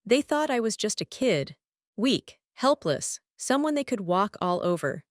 They thought I was just a kid, weak, helpless, someone they could walk all over.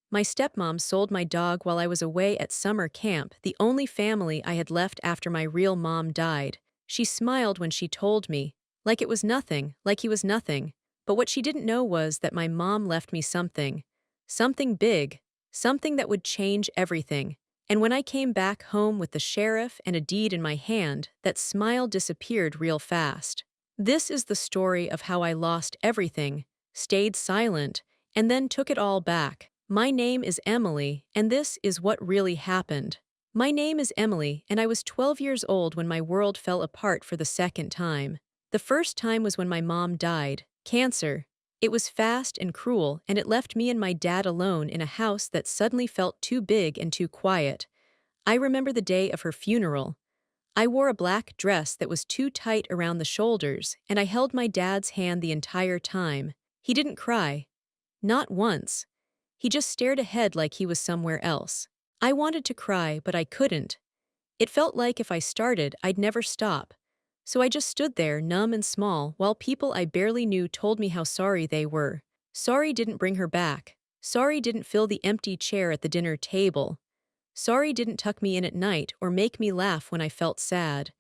My stepmom sold my dog while I was away at summer camp, the only family I had left after my real mom died. She smiled when she told me, like it was nothing, like he was nothing. But what she didn't know was that my mom left me something. Something big. Something that would change everything. And when I came back home with the sheriff and a deed in my hand, that smile disappeared real fast. This is the story of how I lost everything, stayed silent, and then took it all back. My name is Emily, and this is what really happened. My name is Emily, and I was 12 years old when my world fell apart for the second time. The first time was when my mom died, cancer. It was fast and cruel, and it left me and my dad alone in a house that suddenly felt too big and too quiet. I remember the day of her funeral. I wore a black dress that was too tight around the shoulders, and I held my dad's hand the entire time. He didn't cry. Not once. He just stared ahead like he was somewhere else. I wanted to cry, but I couldn't. It felt like if I started, I'd never stop. So I just stood there, numb and small, while people I barely knew told me how sorry they were. Sorry didn't bring her back. Sorry didn't fill the empty chair at the dinner table. Sorry didn't tuck me in at night or make me laugh when I felt sad.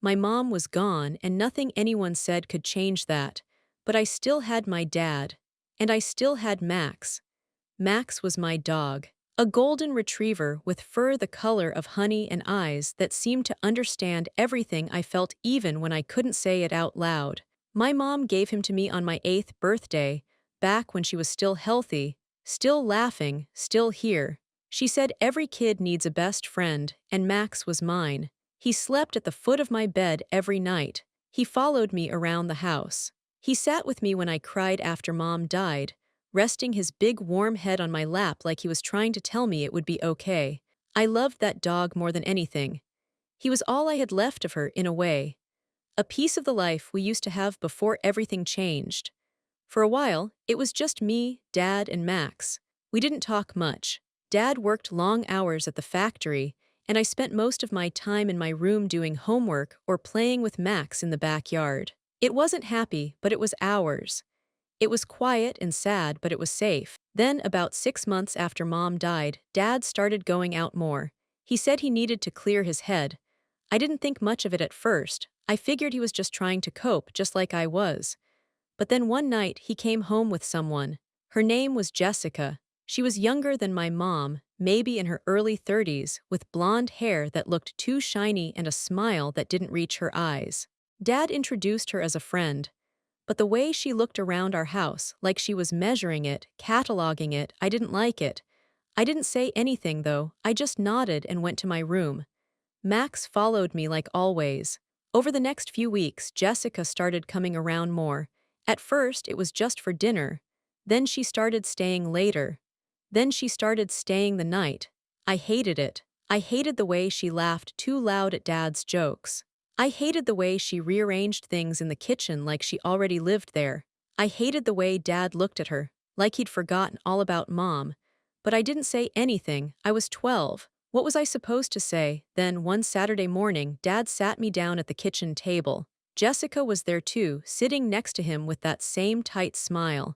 My mom was gone, and nothing anyone said could change that. But I still had my dad. And I still had Max. Max was my dog. A golden retriever with fur the color of honey and eyes that seemed to understand everything I felt even when I couldn't say it out loud. My mom gave him to me on my 8th birthday, back when she was still healthy, still laughing, still here. She said every kid needs a best friend, and Max was mine. He slept at the foot of my bed every night. He followed me around the house. He sat with me when I cried after Mom died, resting his big warm head on my lap like he was trying to tell me it would be okay. I loved that dog more than anything. He was all I had left of her in a way. A piece of the life we used to have before everything changed. For a while, it was just me, Dad, and Max. We didn't talk much. Dad worked long hours at the factory, and I spent most of my time in my room doing homework or playing with Max in the backyard. It wasn't happy, but it was ours. It was quiet and sad, but it was safe. Then, about 6 months after Mom died, Dad started going out more. He said he needed to clear his head. I didn't think much of it at first. I figured he was just trying to cope, just like I was. But then one night, he came home with someone. Her name was Jessica. She was younger than my mom, maybe in her early 30s, with blonde hair that looked too shiny and a smile that didn't reach her eyes. Dad introduced her as a friend. But the way she looked around our house, like she was measuring it, cataloging it, I didn't like it. I didn't say anything, though. I just nodded and went to my room. Max followed me like always. Over the next few weeks, Jessica started coming around more. At first, it was just for dinner. Then she started staying later. Then she started staying the night. I hated it. I hated the way she laughed too loud at Dad's jokes. I hated the way she rearranged things in the kitchen like she already lived there. I hated the way Dad looked at her, like he'd forgotten all about Mom. But I didn't say anything. I was 12. What was I supposed to say? Then, one Saturday morning, Dad sat me down at the kitchen table. Jessica was there too, sitting next to him with that same tight smile.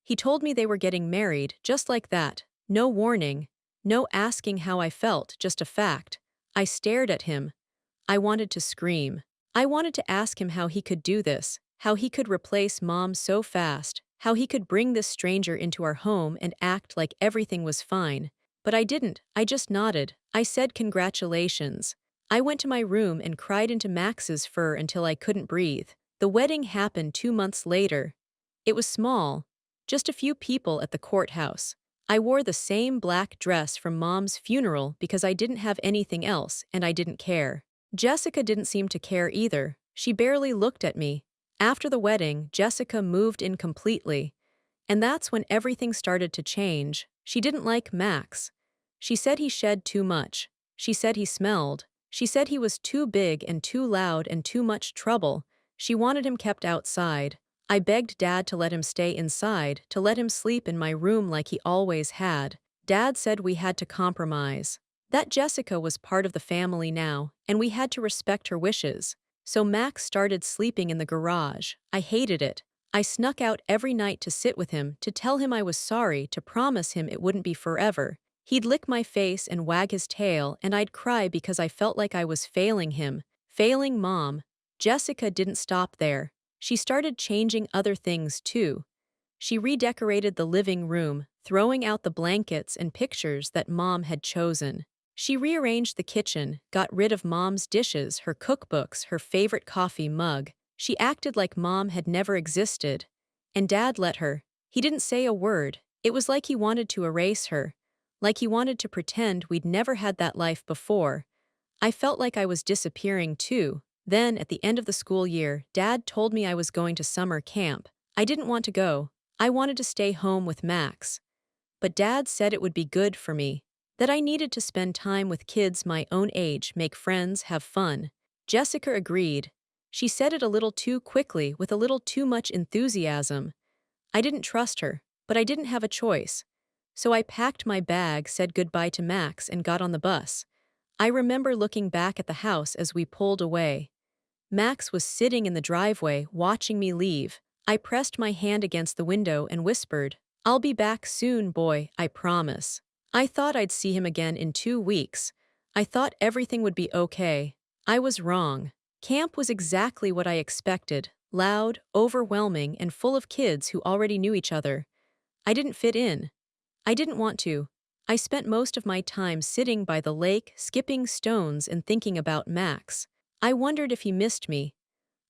He told me they were getting married, just like that. No warning. No asking how I felt, just a fact. I stared at him. I wanted to scream. I wanted to ask him how he could do this, how he could replace Mom so fast, how he could bring this stranger into our home and act like everything was fine. But I didn't. I just nodded. I said congratulations. I went to my room and cried into Max's fur until I couldn't breathe. The wedding happened 2 months later. It was small. Just a few people at the courthouse. I wore the same black dress from Mom's funeral because I didn't have anything else and I didn't care. Jessica didn't seem to care either. She barely looked at me. After the wedding, Jessica moved in completely. And that's when everything started to change. She didn't like Max. She said he shed too much. She said he smelled. She said he was too big and too loud and too much trouble. She wanted him kept outside. I begged Dad to let him stay inside, to let him sleep in my room like he always had. Dad said we had to compromise. That Jessica was part of the family now, and we had to respect her wishes. So Max started sleeping in the garage. I hated it. I snuck out every night to sit with him, to tell him I was sorry, to promise him it wouldn't be forever. He'd lick my face and wag his tail, and I'd cry because I felt like I was failing him, failing Mom. Jessica didn't stop there. She started changing other things too. She redecorated the living room, throwing out the blankets and pictures that Mom had chosen. She rearranged the kitchen, got rid of Mom's dishes, her cookbooks, her favorite coffee mug. She acted like Mom had never existed. And Dad let her. He didn't say a word. It was like he wanted to erase her. Like he wanted to pretend we'd never had that life before. I felt like I was disappearing too. Then, at the end of the school year, Dad told me I was going to summer camp. I didn't want to go. I wanted to stay home with Max. But Dad said it would be good for me, that I needed to spend time with kids my own age, make friends, have fun. Jessica agreed. She said it a little too quickly, with a little too much enthusiasm. I didn't trust her, but I didn't have a choice. So I packed my bag, said goodbye to Max, and got on the bus. I remember looking back at the house as we pulled away. Max was sitting in the driveway, watching me leave. I pressed my hand against the window and whispered, "I'll be back soon, boy, I promise." I thought I'd see him again in 2 weeks. I thought everything would be okay. I was wrong. Camp was exactly what I expected, loud, overwhelming, and full of kids who already knew each other. I didn't fit in. I didn't want to. I spent most of my time sitting by the lake, skipping stones and thinking about Max. I wondered if he missed me.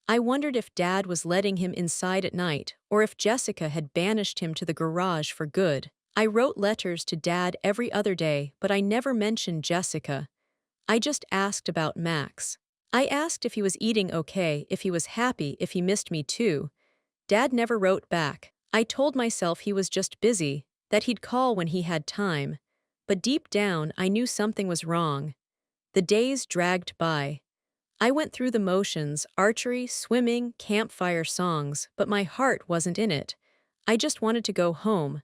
I wondered if Dad was letting him inside at night, or if Jessica had banished him to the garage for good. I wrote letters to Dad every other day, but I never mentioned Jessica. I just asked about Max. I asked if he was eating okay, if he was happy, if he missed me too. Dad never wrote back. I told myself he was just busy, that he'd call when he had time. But deep down, I knew something was wrong. The days dragged by. I went through the motions, archery, swimming, campfire songs, but my heart wasn't in it. I just wanted to go home.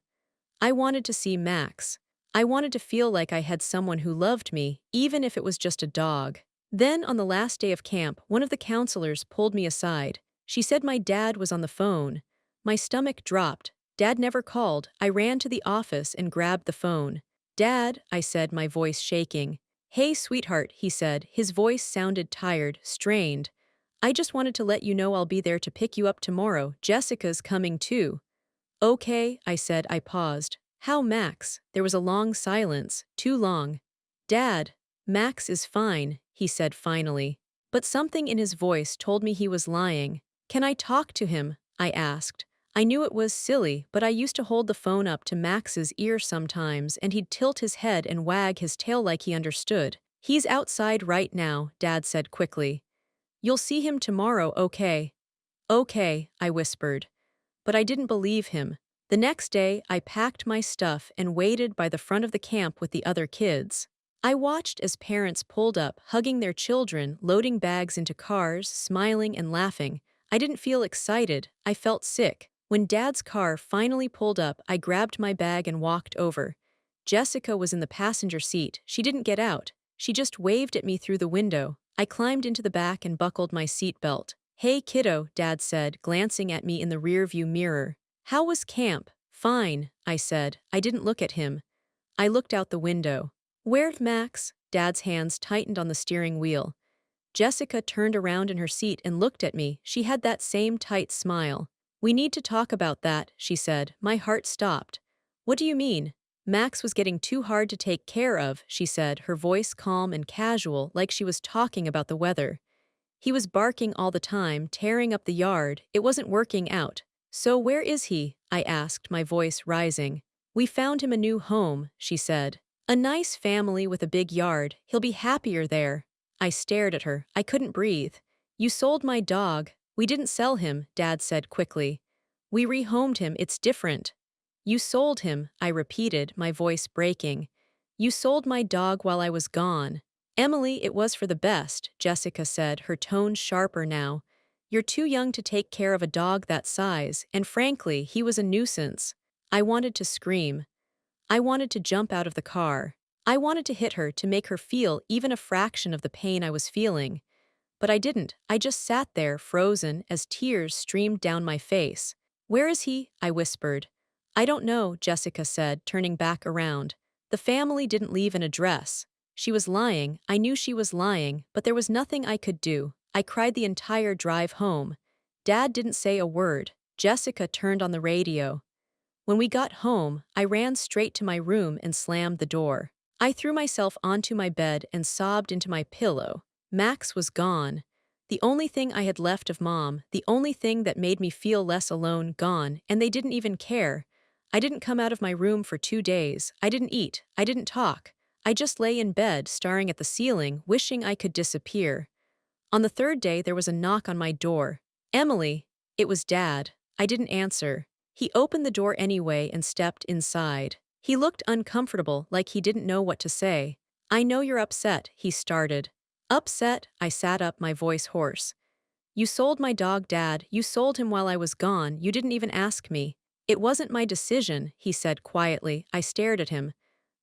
I wanted to see Max. I wanted to feel like I had someone who loved me, even if it was just a dog. Then, on the last day of camp, one of the counselors pulled me aside. She said my dad was on the phone. My stomach dropped. Dad never called. I ran to the office and grabbed the phone. "Dad," I said, my voice shaking. "Hey, sweetheart," he said. His voice sounded tired, strained. "I just wanted to let you know I'll be there to pick you up tomorrow. Jessica's coming too." "Okay," I said. I paused. "How, Max?" There was a long silence, too long. "Dad, Max is fine," he said finally. But something in his voice told me he was lying. "Can I talk to him?" I asked. I knew it was silly, but I used to hold the phone up to Max's ear sometimes, and he'd tilt his head and wag his tail like he understood. "He's outside right now," Dad said quickly. "You'll see him tomorrow, okay?" "Okay," I whispered. But I didn't believe him. The next day, I packed my stuff and waited by the front of the camp with the other kids. I watched as parents pulled up, hugging their children, loading bags into cars, smiling and laughing. I didn't feel excited, I felt sick. When Dad's car finally pulled up, I grabbed my bag and walked over. Jessica was in the passenger seat. She didn't get out. She just waved at me through the window. I climbed into the back and buckled my seatbelt. "Hey kiddo," Dad said, glancing at me in the rearview mirror. "How was camp?" "Fine," I said. I didn't look at him. I looked out the window. "Where's Max?" Dad's hands tightened on the steering wheel. Jessica turned around in her seat and looked at me. She had that same tight smile. "We need to talk about that," she said. My heart stopped. "What do you mean?" "Max was getting too hard to take care of," she said, her voice calm and casual, like she was talking about the weather. "He was barking all the time, tearing up the yard. It wasn't working out." "So where is he?" I asked, my voice rising. "We found him a new home," she said. "A nice family with a big yard. He'll be happier there." I stared at her. I couldn't breathe. "You sold my dog." "We didn't sell him," Dad said quickly. "We rehomed him. It's different." "You sold him," I repeated, my voice breaking. "You sold my dog while I was gone." "Emily, it was for the best," Jessica said, her tone sharper now. "You're too young to take care of a dog that size, and frankly, he was a nuisance." I wanted to scream. I wanted to jump out of the car. I wanted to hit her to make her feel even a fraction of the pain I was feeling. But I didn't. I just sat there, frozen, as tears streamed down my face. Where is he? I whispered. I don't know, Jessica said, turning back around. The family didn't leave an address. She was lying, I knew she was lying, but there was nothing I could do. I cried the entire drive home. Dad didn't say a word. Jessica turned on the radio. When we got home, I ran straight to my room and slammed the door. I threw myself onto my bed and sobbed into my pillow. Max was gone. The only thing I had left of Mom, the only thing that made me feel less alone, gone, and they didn't even care. I didn't come out of my room for 2 days. I didn't eat. I didn't talk. I just lay in bed, staring at the ceiling, wishing I could disappear. On the third day, there was a knock on my door. Emily. It was Dad. I didn't answer. He opened the door anyway and stepped inside. He looked uncomfortable, like he didn't know what to say. I know you're upset, he started. Upset? I sat up, my voice hoarse. You sold my dog, Dad. You sold him while I was gone. You didn't even ask me. It wasn't my decision, he said quietly. I stared at him.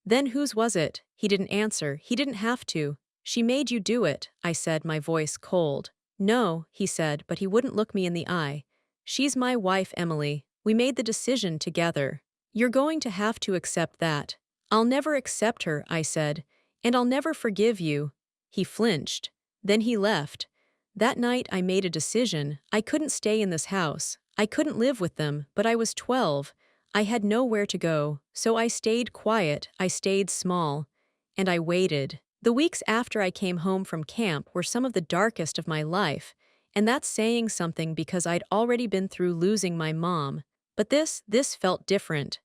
Then whose was it? He didn't answer. He didn't have to. She made you do it, I said, my voice cold. No, he said, but he wouldn't look me in the eye. She's my wife, Emily. We made the decision together. You're going to have to accept that. I'll never accept her, I said, and I'll never forgive you. He flinched. Then he left. That night I made a decision. I couldn't stay in this house. I couldn't live with them, but I was 12. I had nowhere to go, so I stayed quiet, I stayed small. And I waited. The weeks after I came home from camp were some of the darkest of my life, and that's saying something because I'd already been through losing my mom. But this felt different.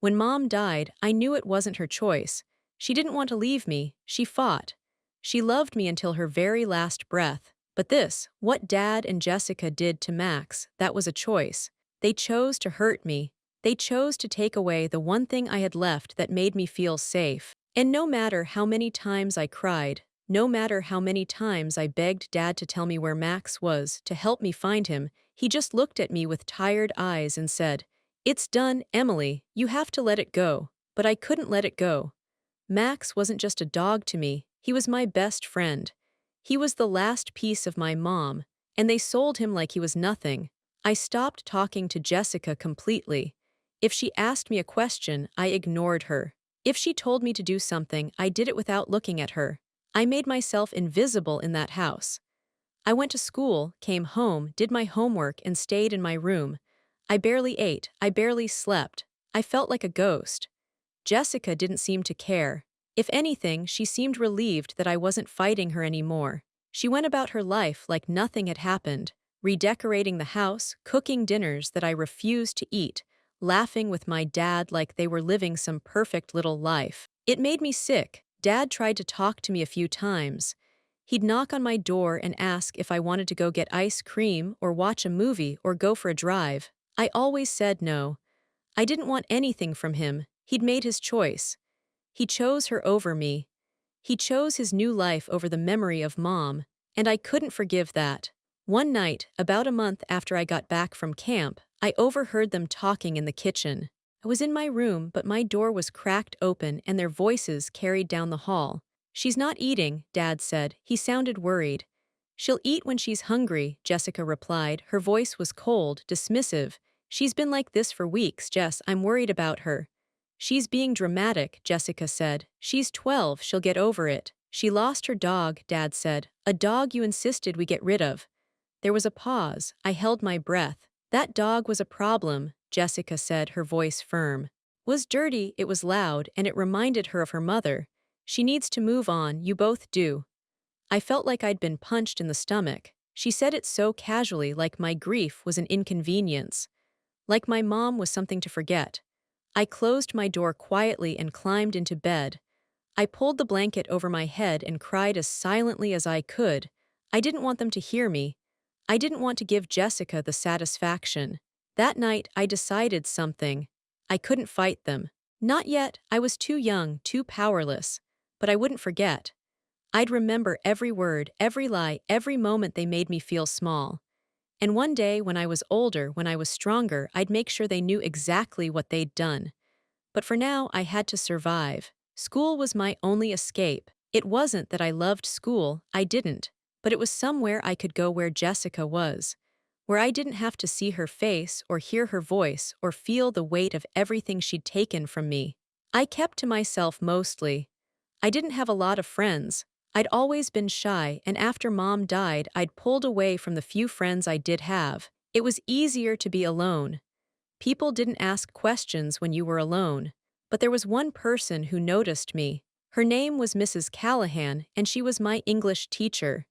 When Mom died, I knew it wasn't her choice. She didn't want to leave me, she fought. She loved me until her very last breath. But what Dad and Jessica did to Max, that was a choice. They chose to hurt me. They chose to take away the one thing I had left that made me feel safe. And no matter how many times I cried, no matter how many times I begged Dad to tell me where Max was, to help me find him, he just looked at me with tired eyes and said, "It's done, Emily, you have to let it go." But I couldn't let it go. Max wasn't just a dog to me, he was my best friend. He was the last piece of my mom, and they sold him like he was nothing. I stopped talking to Jessica completely. If she asked me a question, I ignored her. If she told me to do something, I did it without looking at her. I made myself invisible in that house. I went to school, came home, did my homework, and stayed in my room. I barely ate, I barely slept. I felt like a ghost. Jessica didn't seem to care. If anything, she seemed relieved that I wasn't fighting her anymore. She went about her life like nothing had happened, redecorating the house, cooking dinners that I refused to eat, laughing with my dad like they were living some perfect little life. It made me sick. Dad tried to talk to me a few times. He'd knock on my door and ask if I wanted to go get ice cream or watch a movie or go for a drive. I always said no. I didn't want anything from him. He'd made his choice. He chose her over me. He chose his new life over the memory of Mom, and I couldn't forgive that. One night, about a month after I got back from camp, I overheard them talking in the kitchen. I was in my room, but my door was cracked open and their voices carried down the hall. "She's not eating," Dad said. He sounded worried. "She'll eat when she's hungry," Jessica replied. Her voice was cold, dismissive. "She's been like this for weeks, Jess. I'm worried about her." "She's being dramatic," Jessica said. "She's 12, she'll get over it." "She lost her dog," Dad said. "A dog you insisted we get rid of." There was a pause. I held my breath. "That dog was a problem," Jessica said, her voice firm. "Was dirty, it was loud, and it reminded her of her mother. She needs to move on, you both do." I felt like I'd been punched in the stomach. She said it so casually, like my grief was an inconvenience. Like my mom was something to forget. I closed my door quietly and climbed into bed. I pulled the blanket over my head and cried as silently as I could. I didn't want them to hear me. I didn't want to give Jessica the satisfaction. That night, I decided something. I couldn't fight them. Not yet. I was too young, too powerless. But I wouldn't forget. I'd remember every word, every lie, every moment they made me feel small. And one day, when I was older, when I was stronger, I'd make sure they knew exactly what they'd done. But for now, I had to survive. School was my only escape. It wasn't that I loved school, I didn't. but it was somewhere I could go where Jessica was, where I didn't have to see her face or hear her voice or feel the weight of everything she'd taken from me. I kept to myself mostly. I didn't have a lot of friends. I'd always been shy, and after Mom died, I'd pulled away from the few friends I did have. It was easier to be alone. People didn't ask questions when you were alone. But there was one person who noticed me. Her name was Mrs. Callahan, and she was my English teacher.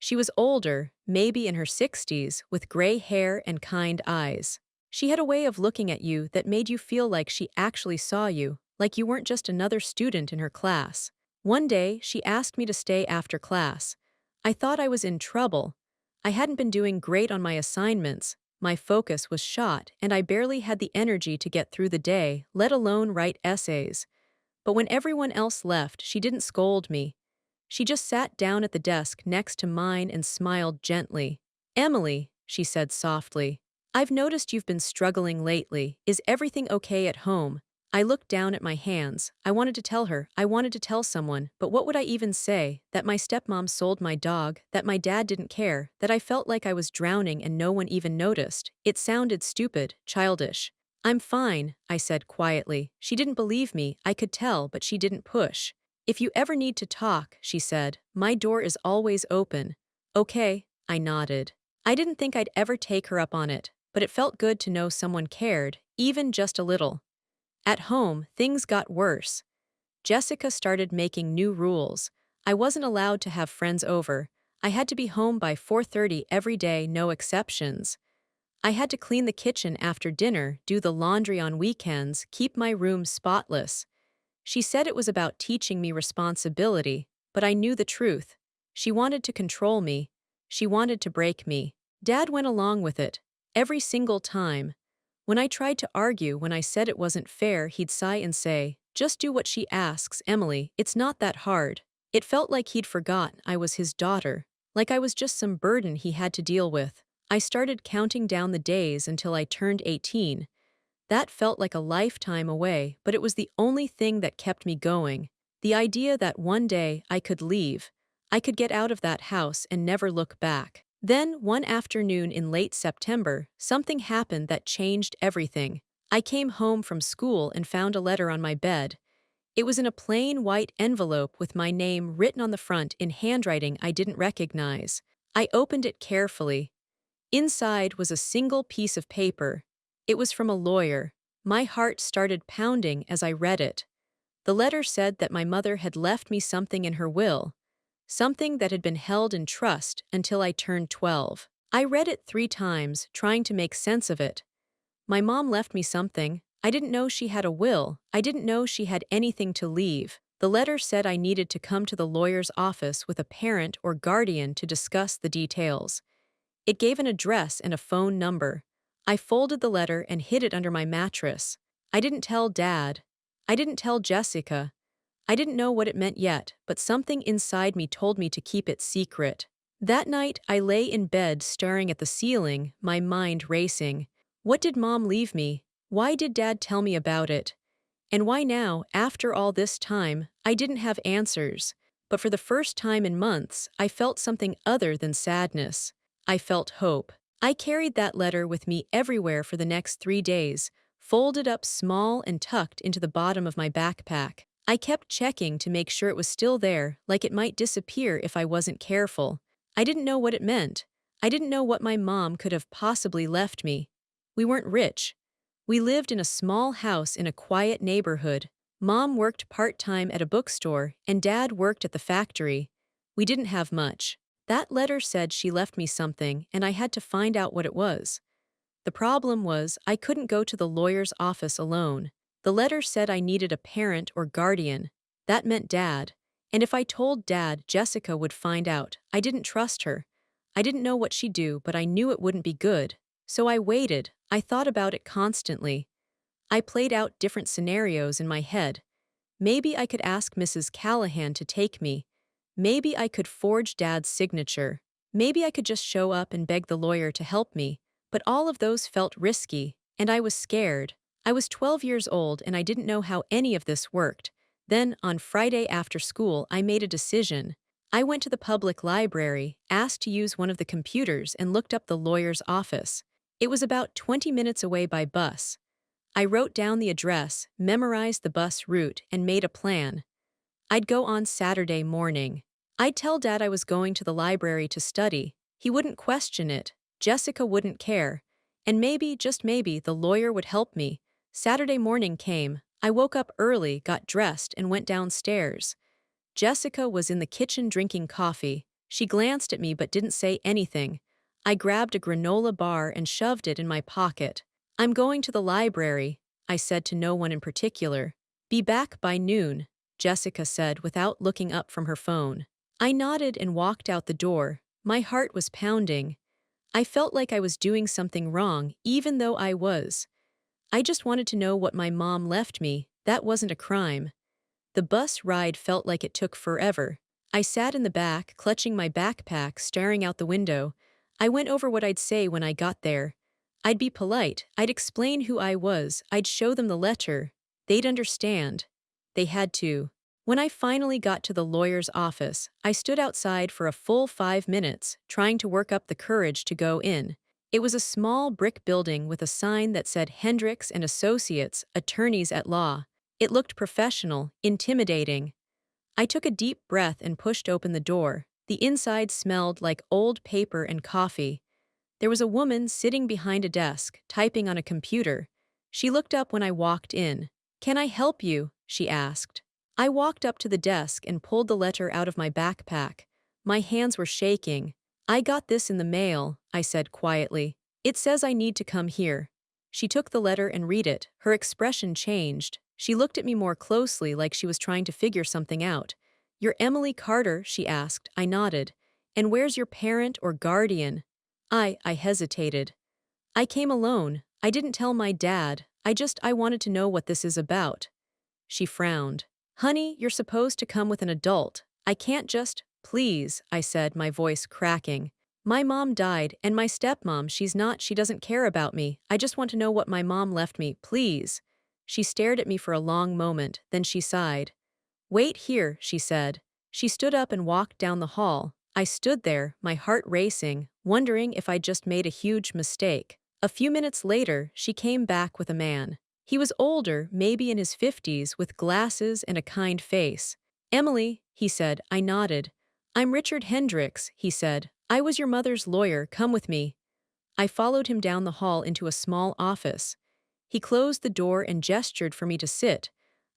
She was older, maybe in her 60s, with gray hair and kind eyes. She had a way of looking at you that made you feel like she actually saw you, like you weren't just another student in her class. One day, she asked me to stay after class. I thought I was in trouble. I hadn't been doing great on my assignments, my focus was shot, and I barely had the energy to get through the day, let alone write essays. But when everyone else left, she didn't scold me. She just sat down at the desk next to mine and smiled gently. "Emily," she said softly, "I've noticed you've been struggling lately. Is everything okay at home?" I looked down at my hands. I wanted to tell her, I wanted to tell someone, but what would I even say? That my stepmom sold my dog, that my dad didn't care, that I felt like I was drowning and no one even noticed. It sounded stupid, childish. "I'm fine," I said quietly. She didn't believe me, I could tell, but she didn't push. "If you ever need to talk," she said, "my door is always open." "Okay," I nodded. I didn't think I'd ever take her up on it, but it felt good to know someone cared, even just a little. At home, things got worse. Jessica started making new rules. I wasn't allowed to have friends over. I had to be home by 4:30 every day, no exceptions. I had to clean the kitchen after dinner, do the laundry on weekends, keep my room spotless. She said it was about teaching me responsibility, but I knew the truth. She wanted to control me. She wanted to break me. Dad went along with it. Every single time. When I tried to argue, when I said it wasn't fair, he'd sigh and say, "Just do what she asks, Emily, it's not that hard." It felt like he'd forgotten I was his daughter, like I was just some burden he had to deal with. I started counting down the days until I turned 18. That felt like a lifetime away, but it was the only thing that kept me going. The idea that one day I could leave. I could get out of that house and never look back. Then, one afternoon in late September, something happened that changed everything. I came home from school and found a letter on my bed. It was in a plain white envelope with my name written on the front in handwriting I didn't recognize. I opened it carefully. Inside was a single piece of paper. It was from a lawyer. My heart started pounding as I read it. The letter said that my mother had left me something in her will, something that had been held in trust until I turned 12. I read it 3 times, trying to make sense of it. My mom left me something. I didn't know she had a will. I didn't know she had anything to leave. The letter said I needed to come to the lawyer's office with a parent or guardian to discuss the details. It gave an address and a phone number. I folded the letter and hid it under my mattress. I didn't tell Dad. I didn't tell Jessica. I didn't know what it meant yet, but something inside me told me to keep it secret. That night, I lay in bed staring at the ceiling, my mind racing. What did Mom leave me? Why did Dad tell me about it? And why now, after all this time, I didn't have answers. But for the first time in months, I felt something other than sadness. I felt hope. I carried that letter with me everywhere for the next 3 days, folded up small and tucked into the bottom of my backpack. I kept checking to make sure it was still there, like it might disappear if I wasn't careful. I didn't know what it meant. I didn't know what my mom could have possibly left me. We weren't rich. We lived in a small house in a quiet neighborhood. Mom worked part-time at a bookstore, and Dad worked at the factory. We didn't have much. That letter said she left me something, and I had to find out what it was. The problem was, I couldn't go to the lawyer's office alone. The letter said I needed a parent or guardian. That meant Dad. And if I told Dad, Jessica would find out. I didn't trust her. I didn't know what she'd do, but I knew it wouldn't be good. So I waited. I thought about it constantly. I played out different scenarios in my head. Maybe I could ask Mrs. Callahan to take me. Maybe I could forge Dad's signature. Maybe I could just show up and beg the lawyer to help me. But all of those felt risky, and I was scared. I was 12 years old and I didn't know how any of this worked. Then, on Friday after school, I made a decision. I went to the public library, asked to use one of the computers, and looked up the lawyer's office. It was about 20 minutes away by bus. I wrote down the address, memorized the bus route, and made a plan. I'd go on Saturday morning. I'd tell Dad I was going to the library to study. He wouldn't question it. Jessica wouldn't care. And maybe, just maybe, the lawyer would help me. Saturday morning came. I woke up early, got dressed, and went downstairs. Jessica was in the kitchen drinking coffee. She glanced at me but didn't say anything. I grabbed a granola bar and shoved it in my pocket. "I'm going to the library," I said to no one in particular. "Be back by noon," Jessica said without looking up from her phone. I nodded and walked out the door. My heart was pounding. I felt like I was doing something wrong, even though I was. I just wanted to know what my mom left me. That wasn't a crime. The bus ride felt like it took forever. I sat in the back, clutching my backpack, staring out the window. I went over what I'd say when I got there. I'd be polite. I'd explain who I was. I'd show them the letter. They'd understand. They had to. When I finally got to the lawyer's office, I stood outside for a full 5 minutes, trying to work up the courage to go in. It was a small brick building with a sign that said Hendricks and Associates, Attorneys at Law. It looked professional, intimidating. I took a deep breath and pushed open the door. The inside smelled like old paper and coffee. There was a woman sitting behind a desk, typing on a computer. She looked up when I walked in. "Can I help you?" she asked. I walked up to the desk and pulled the letter out of my backpack. My hands were shaking. "I got this in the mail," I said quietly. "It says I need to come here." She took the letter and read it. Her expression changed. She looked at me more closely, like she was trying to figure something out. "You're Emily Carter?" she asked. I nodded. "And where's your parent or guardian?" I hesitated. "I came alone. I didn't tell my dad. I wanted to know what this is about." She frowned. "Honey, you're supposed to come with an adult. I can't just—" "Please," I said, my voice cracking. "My mom died, and my stepmom, she doesn't care about me. I just want to know what my mom left me, please." She stared at me for a long moment, then she sighed. "Wait here," she said. She stood up and walked down the hall. I stood there, my heart racing, wondering if I'd just made a huge mistake. A few minutes later, she came back with a man. He was older, maybe in his 50s, with glasses and a kind face. "Emily," he said. I nodded. "I'm Richard Hendricks," he said. "I was your mother's lawyer. Come with me." I followed him down the hall into a small office. He closed the door and gestured for me to sit.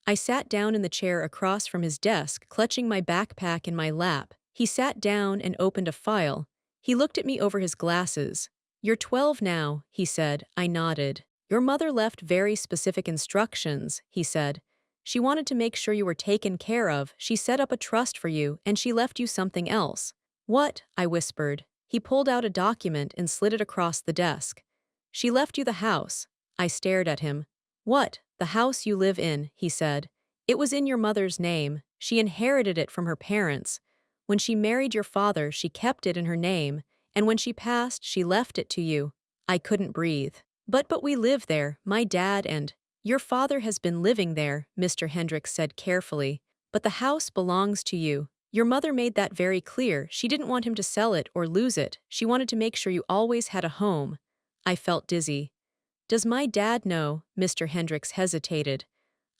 I sat down in the chair across from his desk, clutching my backpack in my lap. He sat down and opened a file. He looked at me over his glasses. "You're 12 now," he said. I nodded. "Your mother left very specific instructions," he said. "She wanted to make sure you were taken care of. She set up a trust for you, and she left you something else." "What?" I whispered. He pulled out a document and slid it across the desk. "She left you the house." I stared at him. "What?" "The house you live in," he said. "It was in your mother's name. She inherited it from her parents. When she married your father, she kept it in her name, and when she passed, she left it to you." I couldn't breathe. But we live there, my dad and—" "Your father has been living there," Mr. Hendricks said carefully. "But the house belongs to you. Your mother made that very clear. She didn't want him to sell it or lose it. She wanted to make sure you always had a home." I felt dizzy. "Does my dad know?" Mr. Hendricks hesitated.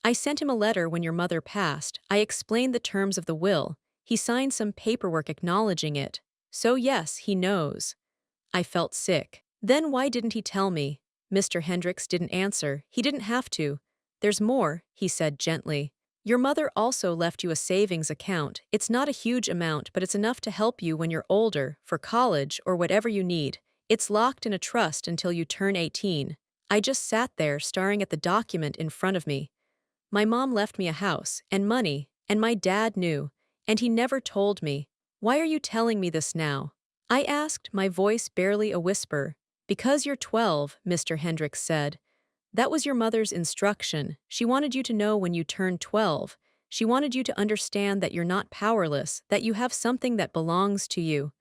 "I sent him a letter when your mother passed. I explained the terms of the will. He signed some paperwork acknowledging it. So yes, he knows." I felt sick. "Then why didn't he tell me?" Mr. Hendricks didn't answer. "He didn't have to." "There's more," he said gently. "Your mother also left you a savings account. It's not a huge amount, but it's enough to help you when you're older, for college or whatever you need. It's locked in a trust until you turn 18. I just sat there staring at the document in front of me. "My mom left me a house, and money, and my dad knew, and he never told me. Why are you telling me this now?" I asked, my voice barely a whisper. "Because you're 12, Mr. Hendricks said. That was your mother's instruction. She wanted you to know when you turned 12. She wanted you to understand that you're not powerless, that you have something that belongs to you."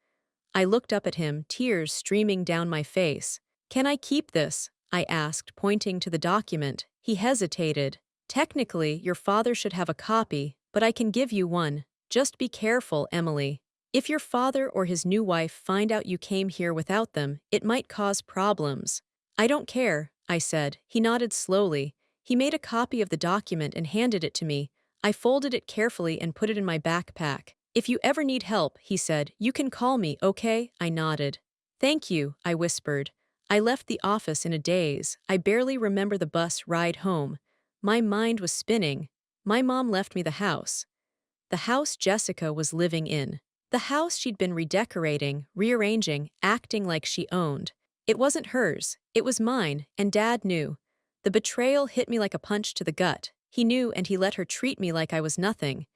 I looked up at him, tears streaming down my face. "Can I keep this?" I asked, pointing to the document. He hesitated. "Technically, your father should have a copy, but I can give you one. Just be careful, Emily." If your father or his new wife find out you came here without them, it might cause problems. I don't care, I said. He nodded slowly. He made a copy of the document and handed it to me. I folded it carefully and put it in my backpack. If you ever need help, he said, you can call me, okay? I nodded. Thank you, I whispered. I left the office in a daze. I barely remember the bus ride home. My mind was spinning. My mom left me the house. The house Jessica was living in. The house she'd been redecorating, rearranging, acting like she owned. It wasn't hers, it was mine, and Dad knew. The betrayal hit me like a punch to the gut. He knew, and he let her treat me like I was nothing.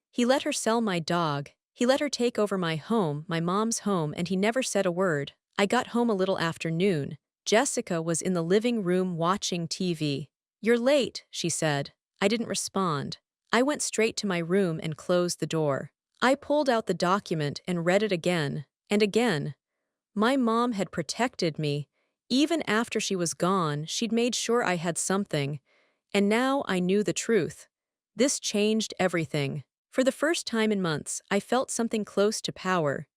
He let her sell my dog. He let her take over my home, my mom's home, and he never said a word. I got home a little after noon. Jessica was in the living room watching TV. You're late, she said. I didn't respond. I went straight to my room and closed the door. I pulled out the document and read it again and again. My mom had protected me. Even after she was gone, she'd made sure I had something. And now I knew the truth. This changed everything. For the first time in months, I felt something close to power.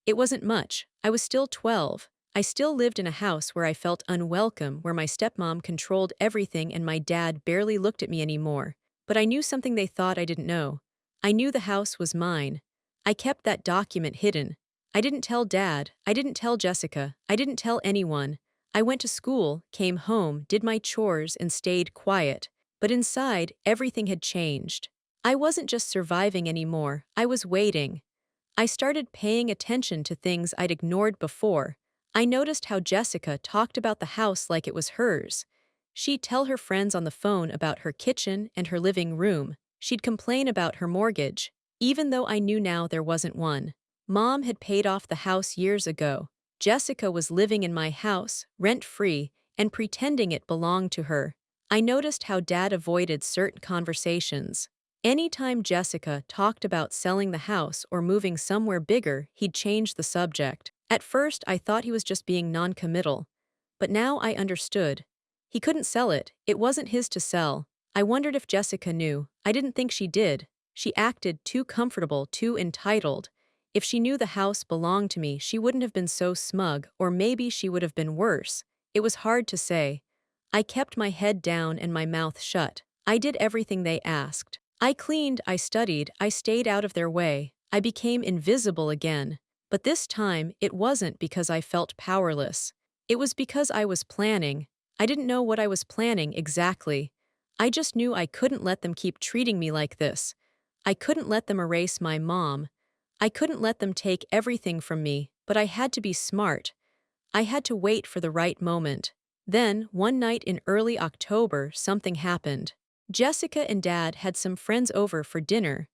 It wasn't much. I was still 12. I still lived in a house where I felt unwelcome, where my stepmom controlled everything and my dad barely looked at me anymore. But I knew something they thought I didn't know. I knew the house was mine. I kept that document hidden. I didn't tell Dad. I didn't tell Jessica. I didn't tell anyone. I went to school, came home, did my chores, and stayed quiet. But inside, everything had changed. I wasn't just surviving anymore. I was waiting. I started paying attention to things I'd ignored before. I noticed how Jessica talked about the house like it was hers. She'd tell her friends on the phone about her kitchen and her living room. She'd complain about her mortgage, even though I knew now there wasn't one. Mom had paid off the house years ago. Jessica was living in my house, rent-free, and pretending it belonged to her. I noticed how Dad avoided certain conversations. Anytime Jessica talked about selling the house or moving somewhere bigger, he'd change the subject. At first, I thought he was just being non-committal. But now I understood. He couldn't sell it. It wasn't his to sell. I wondered if Jessica knew. I didn't think she did. She acted too comfortable, too entitled. If she knew the house belonged to me, she wouldn't have been so smug, or maybe she would have been worse. It was hard to say. I kept my head down and my mouth shut. I did everything they asked. I cleaned, I studied, I stayed out of their way. I became invisible again. But this time, it wasn't because I felt powerless. It was because I was planning. I didn't know what I was planning exactly. I just knew I couldn't let them keep treating me like this. I couldn't let them erase my mom. I couldn't let them take everything from me, but I had to be smart. I had to wait for the right moment. Then, one night in early October, something happened. Jessica and Dad had some friends over for dinner.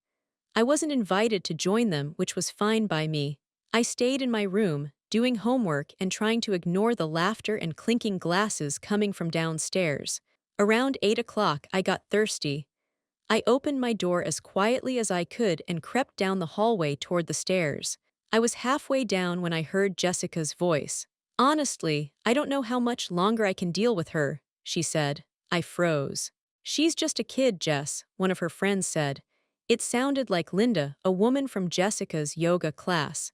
I wasn't invited to join them, which was fine by me. I stayed in my room, doing homework and trying to ignore the laughter and clinking glasses coming from downstairs. Around 8 o'clock, I got thirsty. I opened my door as quietly as I could and crept down the hallway toward the stairs. I was halfway down when I heard Jessica's voice. Honestly, I don't know how much longer I can deal with her, she said. I froze. She's just a kid, Jess, one of her friends said. It sounded like Linda, a woman from Jessica's yoga class.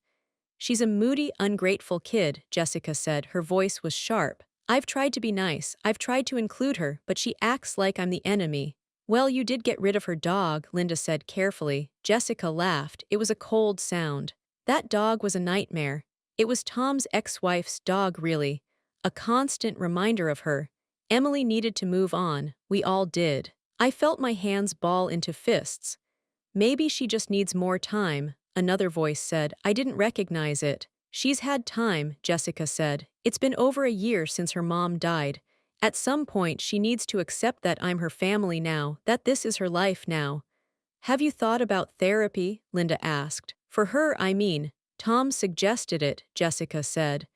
She's a moody, ungrateful kid, Jessica said. Her voice was sharp. I've tried to be nice. I've tried to include her, but she acts like I'm the enemy. Well, you did get rid of her dog, Linda said carefully. Jessica laughed. It was a cold sound. That dog was a nightmare. It was Tom's ex-wife's dog, really. A constant reminder of her. Emily needed to move on. We all did. I felt my hands ball into fists. Maybe she just needs more time, another voice said. I didn't recognize it. She's had time, Jessica said. It's been over a year since her mom died. At some point, she needs to accept that I'm her family now, that this is her life now. Have you thought about therapy? Linda asked. For her, I mean. Tom suggested it, Jessica said.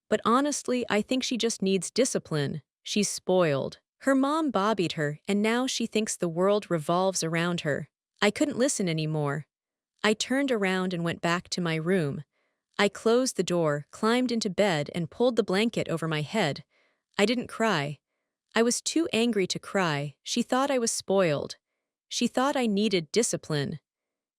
But honestly, I think she just needs discipline. She's spoiled. Her mom bobbied her, and now she thinks the world revolves around her. I couldn't listen anymore. I turned around and went back to my room. I closed the door, climbed into bed, and pulled the blanket over my head. I didn't cry. I was too angry to cry. She thought I was spoiled. She thought I needed discipline.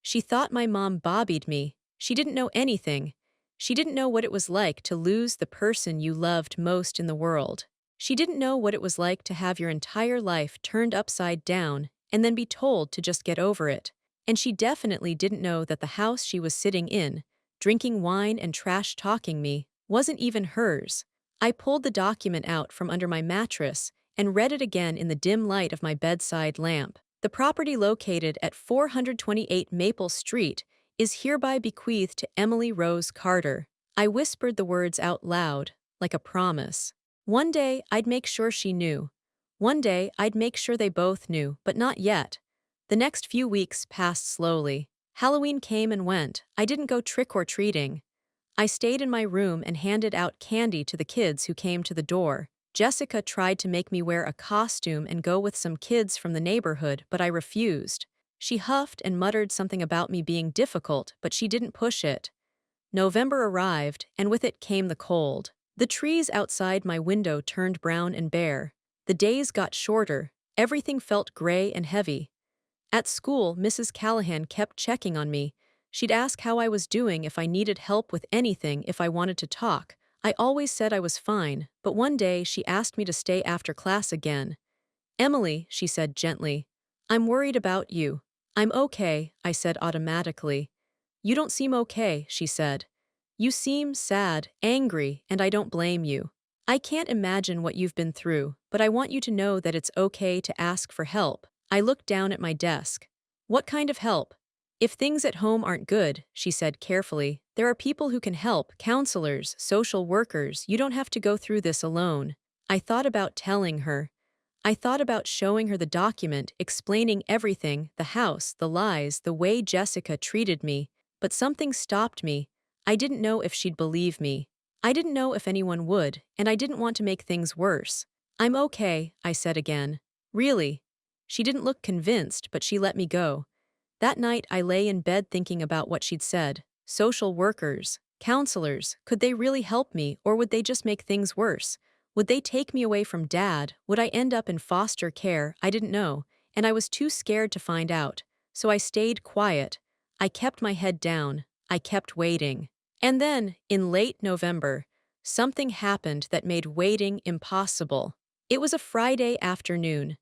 She thought my mom bobbied me. She didn't know anything. She didn't know what it was like to lose the person you loved most in the world. She didn't know what it was like to have your entire life turned upside down and then be told to just get over it. And she definitely didn't know that the house she was sitting in, drinking wine and trash-talking me, wasn't even hers. I pulled the document out from under my mattress and read it again in the dim light of my bedside lamp. The property located at 428 Maple Street is hereby bequeathed to Emily Rose Carter. I whispered the words out loud, like a promise. One day, I'd make sure she knew. One day, I'd make sure they both knew, but not yet. The next few weeks passed slowly. Halloween came and went. I didn't go trick-or-treating. I stayed in my room and handed out candy to the kids who came to the door. Jessica tried to make me wear a costume and go with some kids from the neighborhood, but I refused. She huffed and muttered something about me being difficult, but she didn't push it. November arrived, and with it came the cold. The trees outside my window turned brown and bare. The days got shorter. Everything felt gray and heavy. At school, Mrs. Callahan kept checking on me. She'd ask how I was doing, if I needed help with anything, if I wanted to talk. I always said I was fine, but one day she asked me to stay after class again. "Emily," she said gently, "I'm worried about you." "I'm okay," I said automatically. "You don't seem okay," she said. "You seem sad, angry, and I don't blame you. I can't imagine what you've been through, but I want you to know that it's okay to ask for help." I looked down at my desk. "What kind of help?" "If things at home aren't good," she said carefully, "there are people who can help, counselors, social workers. You don't have to go through this alone." I thought about telling her. I thought about showing her the document, explaining everything, the house, the lies, the way Jessica treated me, but something stopped me. I didn't know if she'd believe me. I didn't know if anyone would, and I didn't want to make things worse. "I'm okay," I said again. "Really?" She didn't look convinced, but she let me go. That night I lay in bed thinking about what she'd said. Social workers, counselors, could they really help me, or would they just make things worse? Would they take me away from Dad? Would I end up in foster care? I didn't know, and I was too scared to find out. So I stayed quiet. I kept my head down. I kept waiting. And then, in late November, something happened that made waiting impossible. It was a Friday afternoon.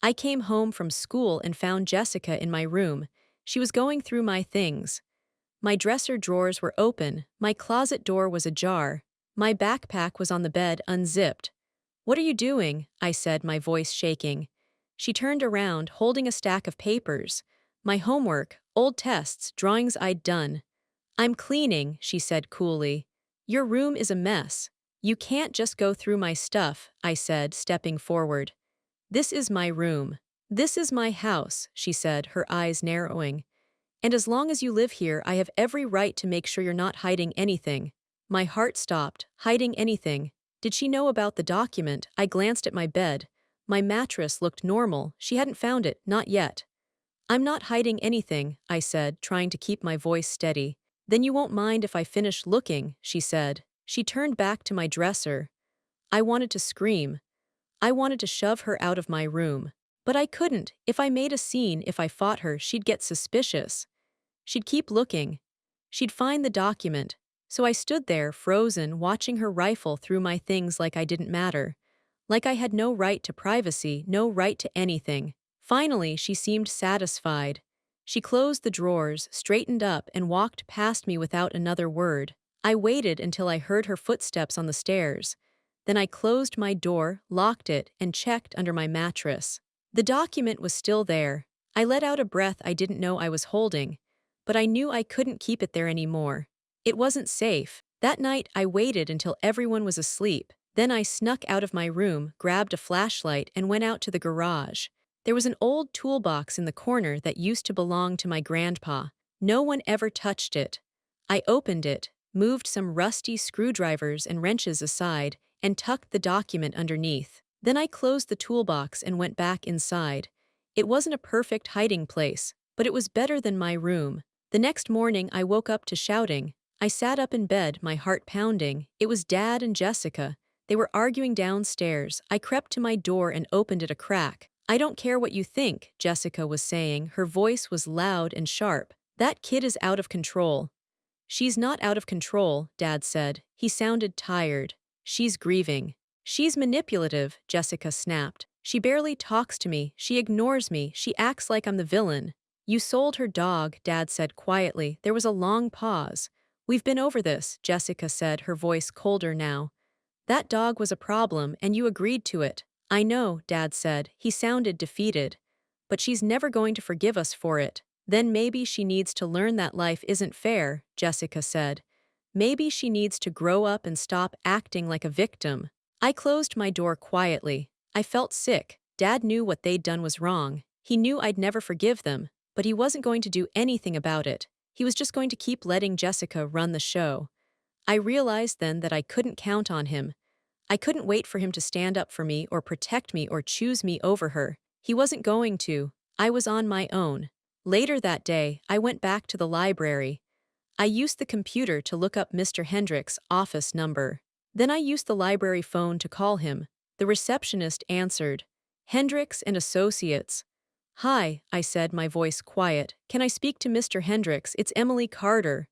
I came home from school and found Jessica in my room. She was going through my things. My dresser drawers were open, my closet door was ajar, my backpack was on the bed unzipped. "What are you doing?" I said, my voice shaking. She turned around, holding a stack of papers. My homework, old tests, drawings I'd done. "I'm cleaning," she said coolly. "Your room is a mess. You can't just go through my stuff," I said, stepping forward. "This is my room. This is my house," she said, her eyes narrowing. "And as long as you live here, I have every right to make sure you're not hiding anything." My heart stopped. Hiding anything? Did she know about the document? I glanced at my bed. My mattress looked normal. She hadn't found it, not yet. "I'm not hiding anything," I said, trying to keep my voice steady. "Then you won't mind if I finish looking," she said. She turned back to my dresser. I wanted to scream. I wanted to shove her out of my room. But I couldn't. If I made a scene, if I fought her, she'd get suspicious. She'd keep looking. She'd find the document. So I stood there, frozen, watching her rifle through my things like I didn't matter. Like I had no right to privacy, no right to anything. Finally, she seemed satisfied. She closed the drawers, straightened up, and walked past me without another word. I waited until I heard her footsteps on the stairs. Then I closed my door, locked it, and checked under my mattress. The document was still there. I let out a breath I didn't know I was holding, but I knew I couldn't keep it there anymore. It wasn't safe. That night, I waited until everyone was asleep. Then I snuck out of my room, grabbed a flashlight, and went out to the garage. There was an old toolbox in the corner that used to belong to my grandpa. No one ever touched it. I opened it, moved some rusty screwdrivers and wrenches aside, and tucked the document underneath. Then I closed the toolbox and went back inside. It wasn't a perfect hiding place, but it was better than my room. The next morning, I woke up to shouting. I sat up in bed, my heart pounding. It was Dad and Jessica. They were arguing downstairs. I crept to my door and opened it a crack. "I don't care what you think," Jessica was saying. Her voice was loud and sharp. "That kid is out of control. She's not out of control, Dad said. He sounded tired. She's grieving. She's manipulative, Jessica snapped. She barely talks to me, she ignores me, she acts like I'm the villain. You sold her dog, Dad said quietly. There was a long pause. We've been over this, Jessica said, her voice colder now. That dog was a problem and you agreed to it. I know, Dad said. He sounded defeated. But she's never going to forgive us for it. Then maybe she needs to learn that life isn't fair, Jessica said. Maybe she needs to grow up and stop acting like a victim. I closed my door quietly. I felt sick. Dad knew what they'd done was wrong. He knew I'd never forgive them, but he wasn't going to do anything about it. He was just going to keep letting Jessica run the show. I realized then that I couldn't count on him. I couldn't wait for him to stand up for me or protect me or choose me over her. He wasn't going to. I was on my own. Later that day, I went back to the library. I used the computer to look up Mr. Hendrick's office number. Then I used the library phone to call him. The receptionist answered. Hendricks and Associates. Hi, I said, my voice quiet. Can I speak to Mr. Hendricks? It's Emily Carter.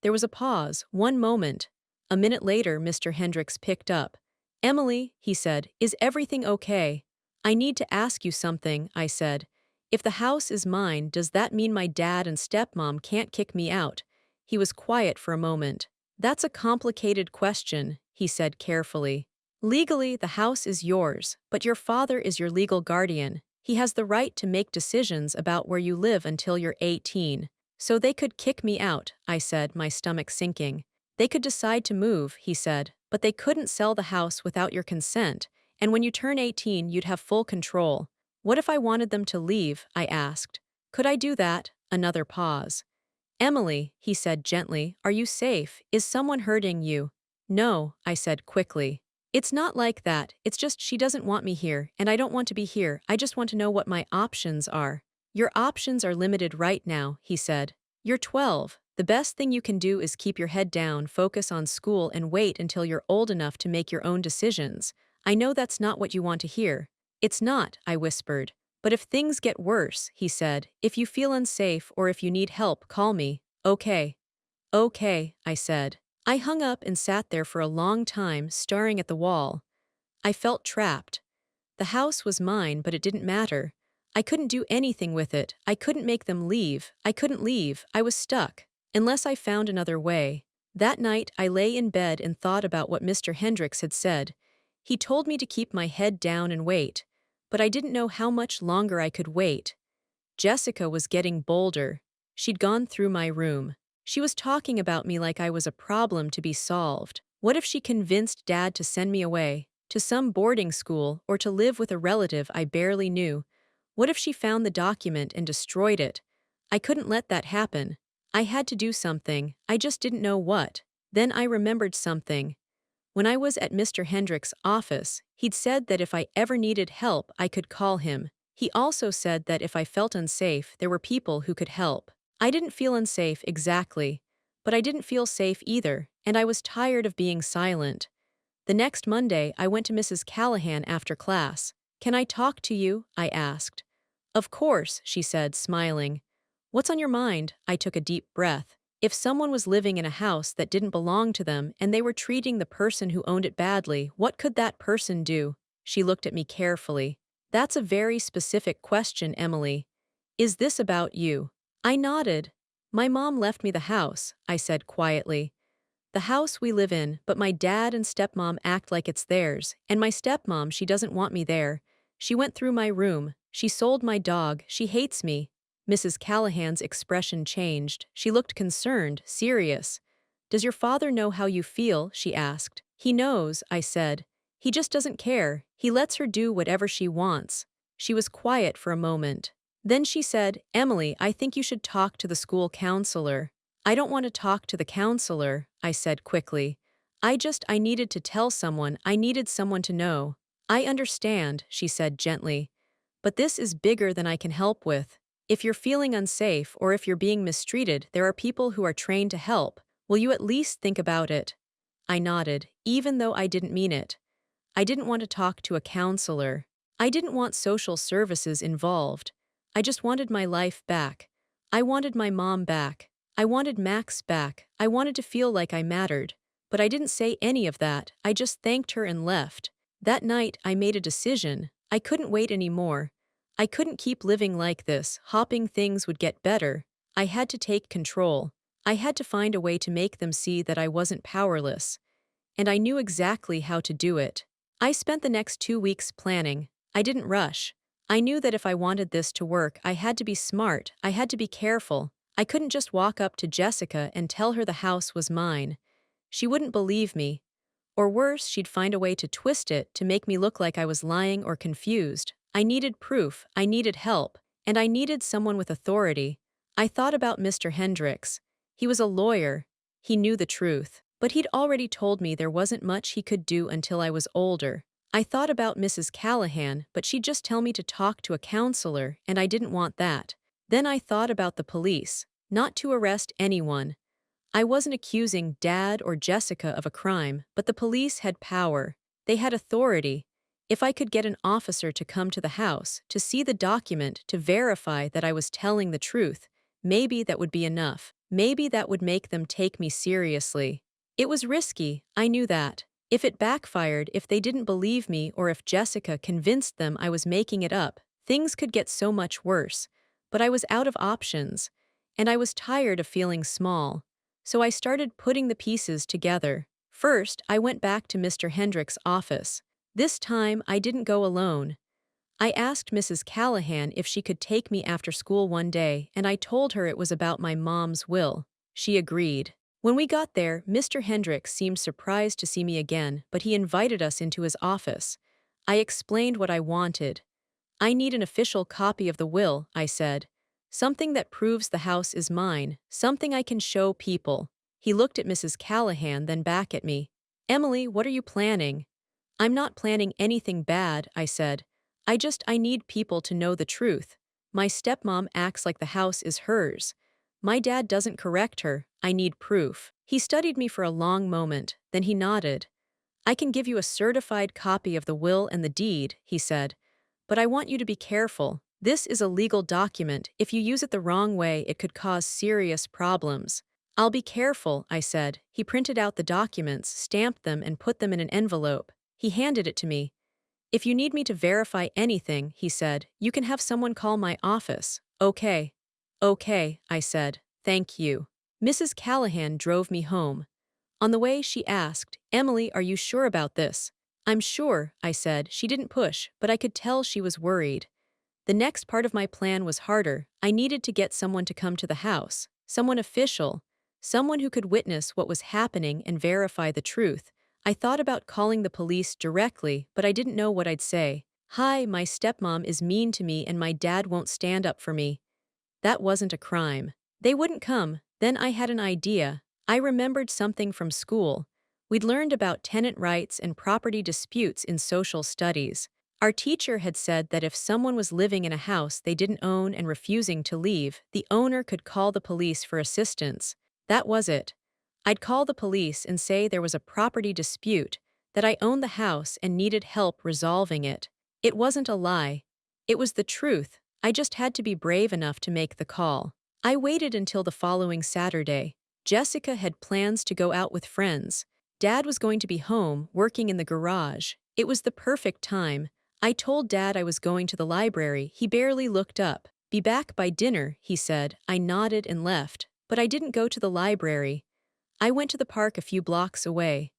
There was a pause, 1 moment. A minute later, Mr. Hendricks picked up. Emily, he said, is everything okay? I need to ask you something, I said. If the house is mine, does that mean my dad and stepmom can't kick me out? He was quiet for a moment. That's a complicated question, he said carefully. Legally, the house is yours, but your father is your legal guardian. He has the right to make decisions about where you live until you're 18. So they could kick me out, I said, my stomach sinking. They could decide to move, he said, but they couldn't sell the house without your consent, and when you turn 18, you'd have full control. What if I wanted them to leave? I asked. Could I do that? Another pause. Emily, he said gently, are you safe? Is someone hurting you? No, I said quickly. It's not like that, it's just she doesn't want me here, and I don't want to be here, I just want to know what my options are. Your options are limited right now, he said. You're 12. The best thing you can do is keep your head down, focus on school, and wait until you're old enough to make your own decisions. I know that's not what you want to hear. It's not, I whispered. But if things get worse, he said, if you feel unsafe or if you need help, call me. Okay. Okay, I said. I hung up and sat there for a long time, staring at the wall. I felt trapped. The house was mine, but it didn't matter. I couldn't do anything with it. I couldn't make them leave. I couldn't leave. I was stuck. Unless I found another way. That night, I lay in bed and thought about what Mr. Hendricks had said. He told me to keep my head down and wait. But I didn't know how much longer I could wait. Jessica was getting bolder. She'd gone through my room. She was talking about me like I was a problem to be solved. What if she convinced Dad to send me away, to some boarding school, or to live with a relative I barely knew? What if she found the document and destroyed it? I couldn't let that happen. I had to do something, I just didn't know what. Then I remembered something. When I was at Mr. Hendrick's office, he'd said that if I ever needed help, I could call him. He also said that if I felt unsafe, there were people who could help. I didn't feel unsafe exactly, but I didn't feel safe either, and I was tired of being silent. The next Monday, I went to Mrs. Callahan after class. Can I talk to you? I asked. Of course, she said, smiling. What's on your mind? I took a deep breath. If someone was living in a house that didn't belong to them and they were treating the person who owned it badly, what could that person do? She looked at me carefully. That's a very specific question, Emily. Is this about you? I nodded. My mom left me the house, I said quietly. The house we live in, but my dad and stepmom act like it's theirs, and my stepmom, she doesn't want me there. She went through my room. She sold my dog. She hates me. Mrs. Callahan's expression changed. She looked concerned, serious. Does your father know how you feel? She asked. He knows, I said. He just doesn't care. He lets her do whatever she wants. She was quiet for a moment. Then she said, Emily, I think you should talk to the school counselor. I don't want to talk to the counselor, I said quickly. I needed to tell someone. I needed someone to know. I understand, she said gently. But this is bigger than I can help with. If you're feeling unsafe or if you're being mistreated, there are people who are trained to help. Will you at least think about it? I nodded, even though I didn't mean it. I didn't want to talk to a counselor. I didn't want social services involved. I just wanted my life back. I wanted my mom back. I wanted Max back. I wanted to feel like I mattered. But I didn't say any of that. I just thanked her and left. That night, I made a decision. I couldn't wait anymore. I couldn't keep living like this, hoping things would get better. I had to take control. I had to find a way to make them see that I wasn't powerless. And I knew exactly how to do it. I spent the next 2 weeks planning. I didn't rush. I knew that if I wanted this to work, I had to be smart, I had to be careful. I couldn't just walk up to Jessica and tell her the house was mine. She wouldn't believe me. Or worse, she'd find a way to twist it to make me look like I was lying or confused. I needed proof, I needed help, and I needed someone with authority. I thought about Mr. Hendricks. He was a lawyer. He knew the truth. But he'd already told me there wasn't much he could do until I was older. I thought about Mrs. Callahan, but she'd just tell me to talk to a counselor, and I didn't want that. Then I thought about the police. Not to arrest anyone. I wasn't accusing Dad or Jessica of a crime, but the police had power. They had authority. If I could get an officer to come to the house, to see the document, to verify that I was telling the truth, maybe that would be enough. Maybe that would make them take me seriously. It was risky, I knew that. If it backfired, if they didn't believe me, or if Jessica convinced them I was making it up, things could get so much worse. But I was out of options. And I was tired of feeling small. So I started putting the pieces together. First, I went back to Mr. Hendricks' office. This time, I didn't go alone. I asked Mrs. Callahan if she could take me after school one day, and I told her it was about my mom's will. She agreed. When we got there, Mr. Hendricks seemed surprised to see me again, but he invited us into his office. I explained what I wanted. I need an official copy of the will, I said. Something that proves the house is mine, something I can show people. He looked at Mrs. Callahan, then back at me. Emily, what are you planning? I'm not planning anything bad, I said. I need people to know the truth. My stepmom acts like the house is hers. My dad doesn't correct her. I need proof. He studied me for a long moment, then he nodded. I can give you a certified copy of the will and the deed, he said. But I want you to be careful. This is a legal document. If you use it the wrong way, it could cause serious problems. I'll be careful, I said. He printed out the documents, stamped them, and put them in an envelope. He handed it to me. If you need me to verify anything, he said, you can have someone call my office. Okay. Okay, I said. Thank you. Mrs. Callahan drove me home. On the way, she asked, Emily, are you sure about this? I'm sure, I said. She didn't push, but I could tell she was worried. The next part of my plan was harder. I needed to get someone to come to the house, someone official, someone who could witness what was happening and verify the truth. I thought about calling the police directly, but I didn't know what I'd say. Hi, my stepmom is mean to me and my dad won't stand up for me. That wasn't a crime. They wouldn't come. Then I had an idea. I remembered something from school. We'd learned about tenant rights and property disputes in social studies. Our teacher had said that if someone was living in a house they didn't own and refusing to leave, the owner could call the police for assistance. That was it. I'd call the police and say there was a property dispute, that I owned the house and needed help resolving it. It wasn't a lie. It was the truth. I just had to be brave enough to make the call. I waited until the following Saturday. Jessica had plans to go out with friends. Dad was going to be home, working in the garage. It was the perfect time. I told Dad I was going to the library. He barely looked up. Be back by dinner, he said. I nodded and left. But I didn't go to the library. I went to the park a few blocks away.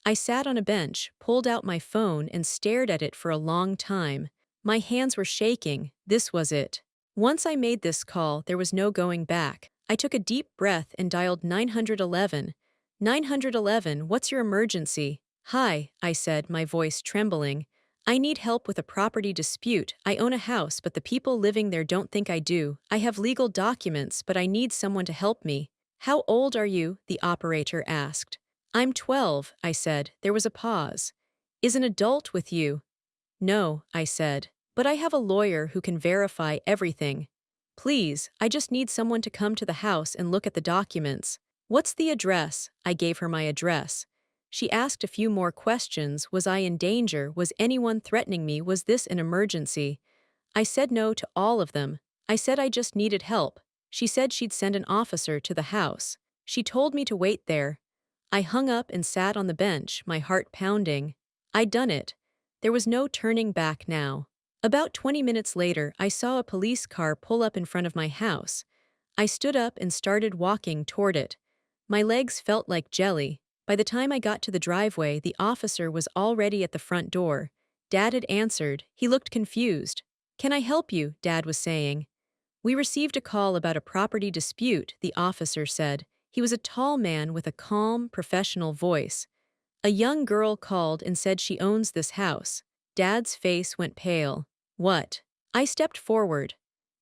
I sat on a bench, pulled out my phone, and stared at it for a long time. My hands were shaking. This was it. Once I made this call, there was no going back. I took a deep breath and dialed 911. 911, what's your emergency? Hi, I said, my voice trembling. I need help with a property dispute. I own a house, but the people living there don't think I do. I have legal documents, but I need someone to help me. How old are you? The operator asked. I'm 12, I said. There was a pause. Is an adult with you? No, I said. But I have a lawyer who can verify everything. Please, I just need someone to come to the house and look at the documents. What's the address? I gave her my address. She asked a few more questions. Was I in danger? Was anyone threatening me? Was this an emergency? I said no to all of them. I said I just needed help. She said she'd send an officer to the house. She told me to wait there. I hung up and sat on the bench, my heart pounding. I'd done it. There was no turning back now. About 20 minutes later, I saw a police car pull up in front of my house. I stood up and started walking toward it. My legs felt like jelly. By the time I got to the driveway, the officer was already at the front door. Dad had answered. He looked confused. "Can I help you?" Dad was saying. "We received a call about a property dispute," the officer said. He was a tall man with a calm, professional voice. "A young girl called and said she owns this house." Dad's face went pale. "What?" I stepped forward.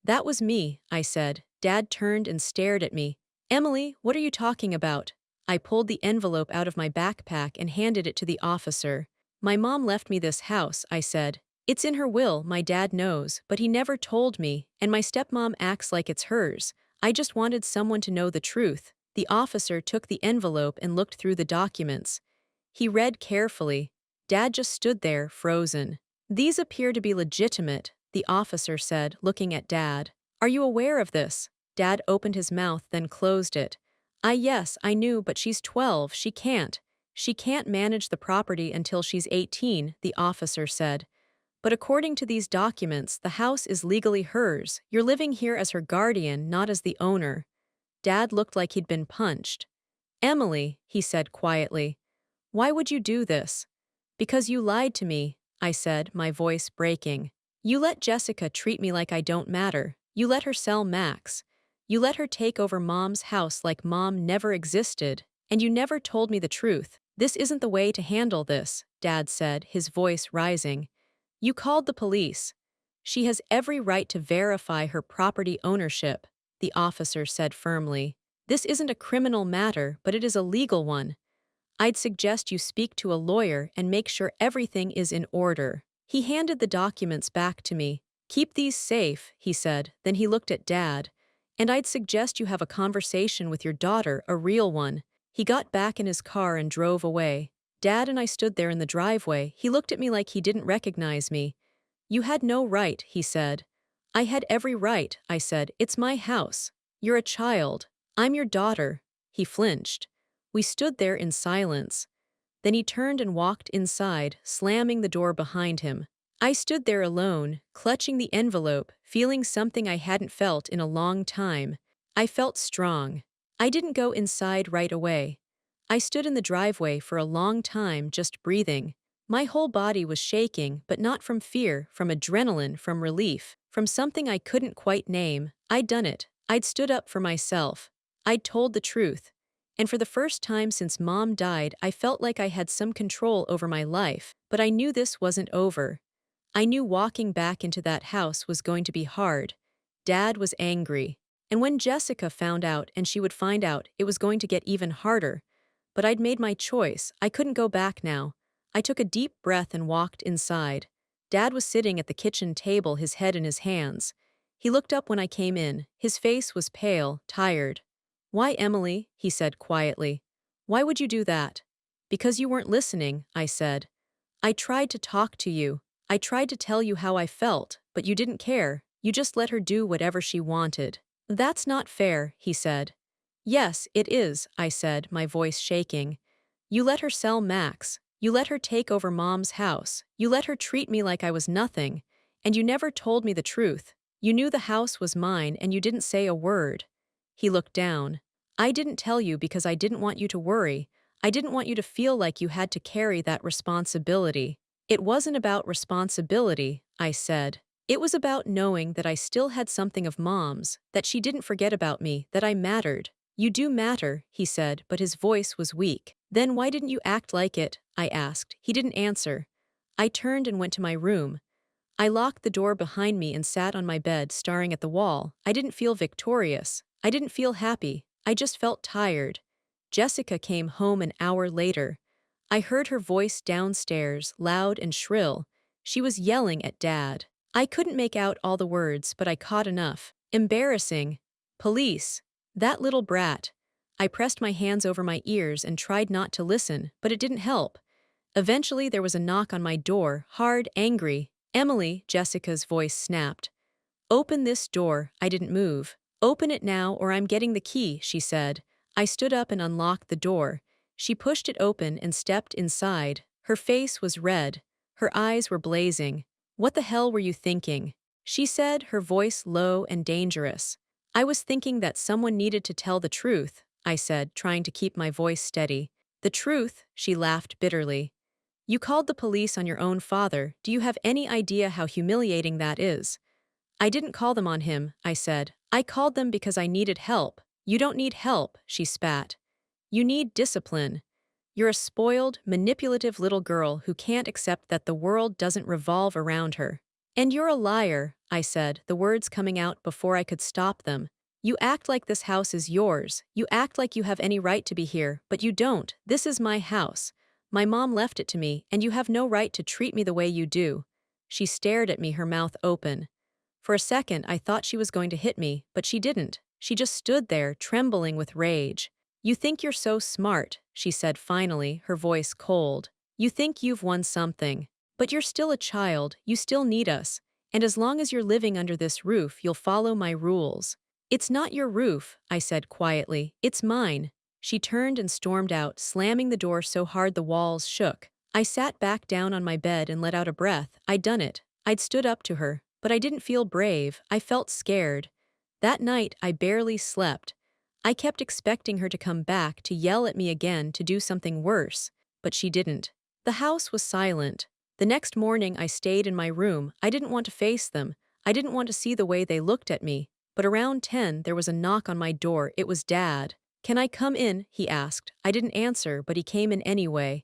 "That was me," I said. Dad turned and stared at me. "Emily, what are you talking about?" I pulled the envelope out of my backpack and handed it to the officer. "My mom left me this house," I said. "It's in her will, my dad knows, but he never told me, and my stepmom acts like it's hers. I just wanted someone to know the truth." The officer took the envelope and looked through the documents. He read carefully. Dad just stood there, frozen. "These appear to be legitimate," the officer said, looking at Dad. "Are you aware of this?" Dad opened his mouth, then closed it. Yes, I knew, but she's 12, she can't. She can't manage the property until she's 18, the officer said. "But according to these documents, the house is legally hers. You're living here as her guardian, not as the owner." Dad looked like he'd been punched. "Emily," he said quietly, "why would you do this?" "Because you lied to me," I said, my voice breaking. "You let Jessica treat me like I don't matter. You let her sell Max. You let her take over Mom's house like Mom never existed. And you never told me the truth. This isn't the way to handle this," Dad said, his voice rising. "You called the police. She has every right to verify her property ownership," the officer said firmly. "This isn't a criminal matter, but it is a legal one. I'd suggest you speak to a lawyer and make sure everything is in order." He handed the documents back to me. "Keep these safe," he said. Then he looked at Dad. "And I'd suggest you have a conversation with your daughter, a real one." He got back in his car and drove away. Dad and I stood there in the driveway. He looked at me like he didn't recognize me. "You had no right," he said. "I had every right," I said. "It's my house. You're a child. I'm your daughter." He flinched. We stood there in silence. Then he turned and walked inside, slamming the door behind him. I stood there alone, clutching the envelope, feeling something I hadn't felt in a long time. I felt strong. I didn't go inside right away. I stood in the driveway for a long time, just breathing. My whole body was shaking, but not from fear, from adrenaline, from relief, from something I couldn't quite name. I'd done it. I'd stood up for myself. I'd told the truth. And for the first time since Mom died, I felt like I had some control over my life, but I knew this wasn't over. I knew walking back into that house was going to be hard. Dad was angry. And when Jessica found out, and she would find out, it was going to get even harder. But I'd made my choice. I couldn't go back now. I took a deep breath and walked inside. Dad was sitting at the kitchen table, his head in his hands. He looked up when I came in. His face was pale, tired. "Why, Emily?" he said quietly. "Why would you do that?" "Because you weren't listening," I said. "I tried to talk to you. I tried to tell you how I felt, but you didn't care. You just let her do whatever she wanted." "That's not fair," he said. "Yes, it is," I said, my voice shaking. "You let her sell Max. You let her take over Mom's house. You let her treat me like I was nothing. And you never told me the truth. You knew the house was mine and you didn't say a word." He looked down. "I didn't tell you because I didn't want you to worry. I didn't want you to feel like you had to carry that responsibility." "It wasn't about responsibility," I said. "It was about knowing that I still had something of Mom's, that she didn't forget about me, that I mattered." "You do matter," he said, but his voice was weak. "Then why didn't you act like it?" I asked. He didn't answer. I turned and went to my room. I locked the door behind me and sat on my bed, staring at the wall. I didn't feel victorious. I didn't feel happy. I just felt tired. Jessica came home an hour later. I heard her voice downstairs, loud and shrill. She was yelling at Dad. I couldn't make out all the words, but I caught enough. "Embarrassing. Police. That little brat." I pressed my hands over my ears and tried not to listen, but it didn't help. Eventually there was a knock on my door, hard, angry. "Emily," Jessica's voice snapped. "Open this door." I didn't move. Open it now or I'm getting the key, she said. I stood up and unlocked the door. She pushed it open and stepped inside. Her face was red. Her eyes were blazing. What the hell were you thinking? She said, her voice low and dangerous. I was thinking that someone needed to tell the truth, I said, trying to keep my voice steady. The truth, she laughed bitterly. You called the police on your own father. Do you have any idea how humiliating that is? I didn't call them on him, I said. I called them because I needed help. You don't need help, she spat. You need discipline. You're a spoiled, manipulative little girl who can't accept that the world doesn't revolve around her. And you're a liar, I said, the words coming out before I could stop them. You act like this house is yours. You act like you have any right to be here, but you don't. This is my house. My mom left it to me, and you have no right to treat me the way you do. She stared at me, her mouth open. For a second, I thought she was going to hit me, but she didn't. She just stood there, trembling with rage. You think you're so smart, she said finally, her voice cold. You think you've won something. But you're still a child, you still need us. And as long as you're living under this roof, you'll follow my rules. It's not your roof, I said quietly. It's mine. She turned and stormed out, slamming the door so hard the walls shook. I sat back down on my bed and let out a breath. I'd done it. I'd stood up to her. But I didn't feel brave. I felt scared. That night, I barely slept. I kept expecting her to come back, to yell at me again, to do something worse. But she didn't. The house was silent. The next morning, I stayed in my room. I didn't want to face them. I didn't want to see the way they looked at me. But around 10, there was a knock on my door. It was Dad. Can I come in? He asked. I didn't answer, but he came in anyway.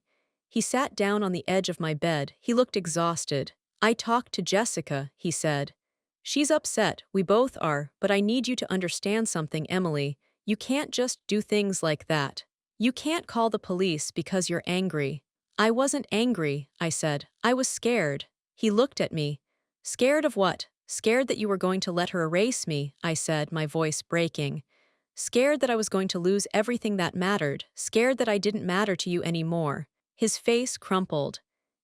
He sat down on the edge of my bed. He looked exhausted. I talked to Jessica, he said. She's upset, we both are, but I need you to understand something, Emily. You can't just do things like that. You can't call the police because you're angry. I wasn't angry, I said. I was scared. He looked at me. Scared of what? Scared that you were going to let her erase me, I said, my voice breaking. Scared that I was going to lose everything that mattered. Scared that I didn't matter to you anymore. His face crumpled.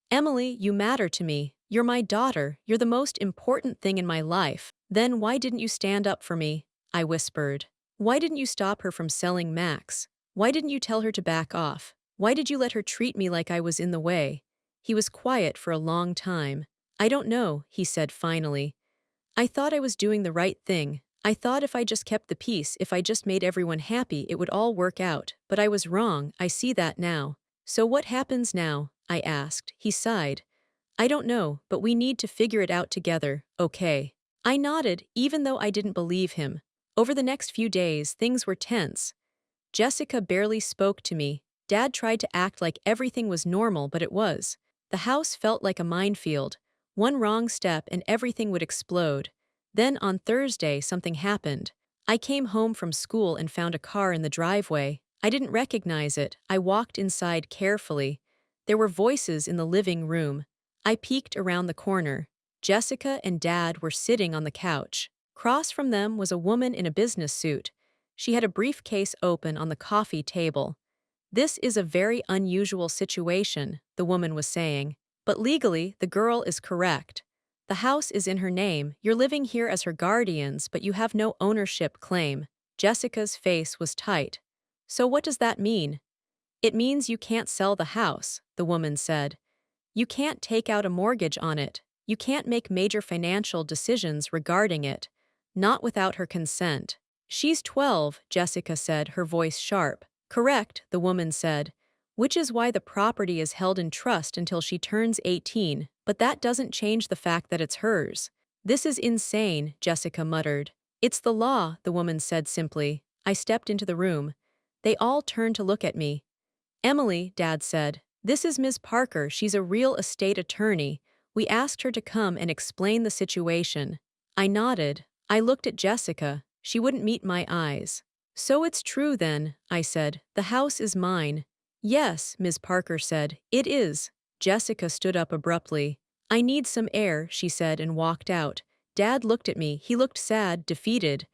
Emily, you matter to me. You're my daughter. You're the most important thing in my life. Then why didn't you stand up for me? I whispered. Why didn't you stop her from selling Max? Why didn't you tell her to back off? Why did you let her treat me like I was in the way? He was quiet for a long time. I don't know, he said finally. I thought I was doing the right thing. I thought if I just kept the peace, if I just made everyone happy, it would all work out. But I was wrong. I see that now. So what happens now? I asked. He sighed. I don't know, but we need to figure it out together, okay? I nodded, even though I didn't believe him. Over the next few days, things were tense. Jessica barely spoke to me. Dad tried to act like everything was normal, but it was. The house felt like a minefield. One wrong step and everything would explode. Then on Thursday, something happened. I came home from school and found a car in the driveway. I didn't recognize it. I walked inside carefully. There were voices in the living room. I peeked around the corner. Jessica and Dad were sitting on the couch. Across from them was a woman in a business suit. She had a briefcase open on the coffee table. This is a very unusual situation, the woman was saying. But legally, the girl is correct. The house is in her name. You're living here as her guardians, but you have no ownership claim. Jessica's face was tight. So what does that mean? It means you can't sell the house, the woman said. You can't take out a mortgage on it. You can't make major financial decisions regarding it. Not without her consent. She's 12, Jessica said, her voice sharp. Correct, the woman said. Which is why the property is held in trust until she turns 18, but that doesn't change the fact that it's hers. This is insane, Jessica muttered. It's the law, the woman said simply. I stepped into the room. They all turned to look at me. Emily, Dad said. This is Ms. Parker. She's a real estate attorney. We asked her to come and explain the situation. I nodded. I looked at Jessica. She wouldn't meet my eyes. So it's true then, I said. The house is mine. Yes, Ms. Parker said. It is. Jessica stood up abruptly. I need some air, she said and walked out. Dad looked at me. He looked sad, defeated.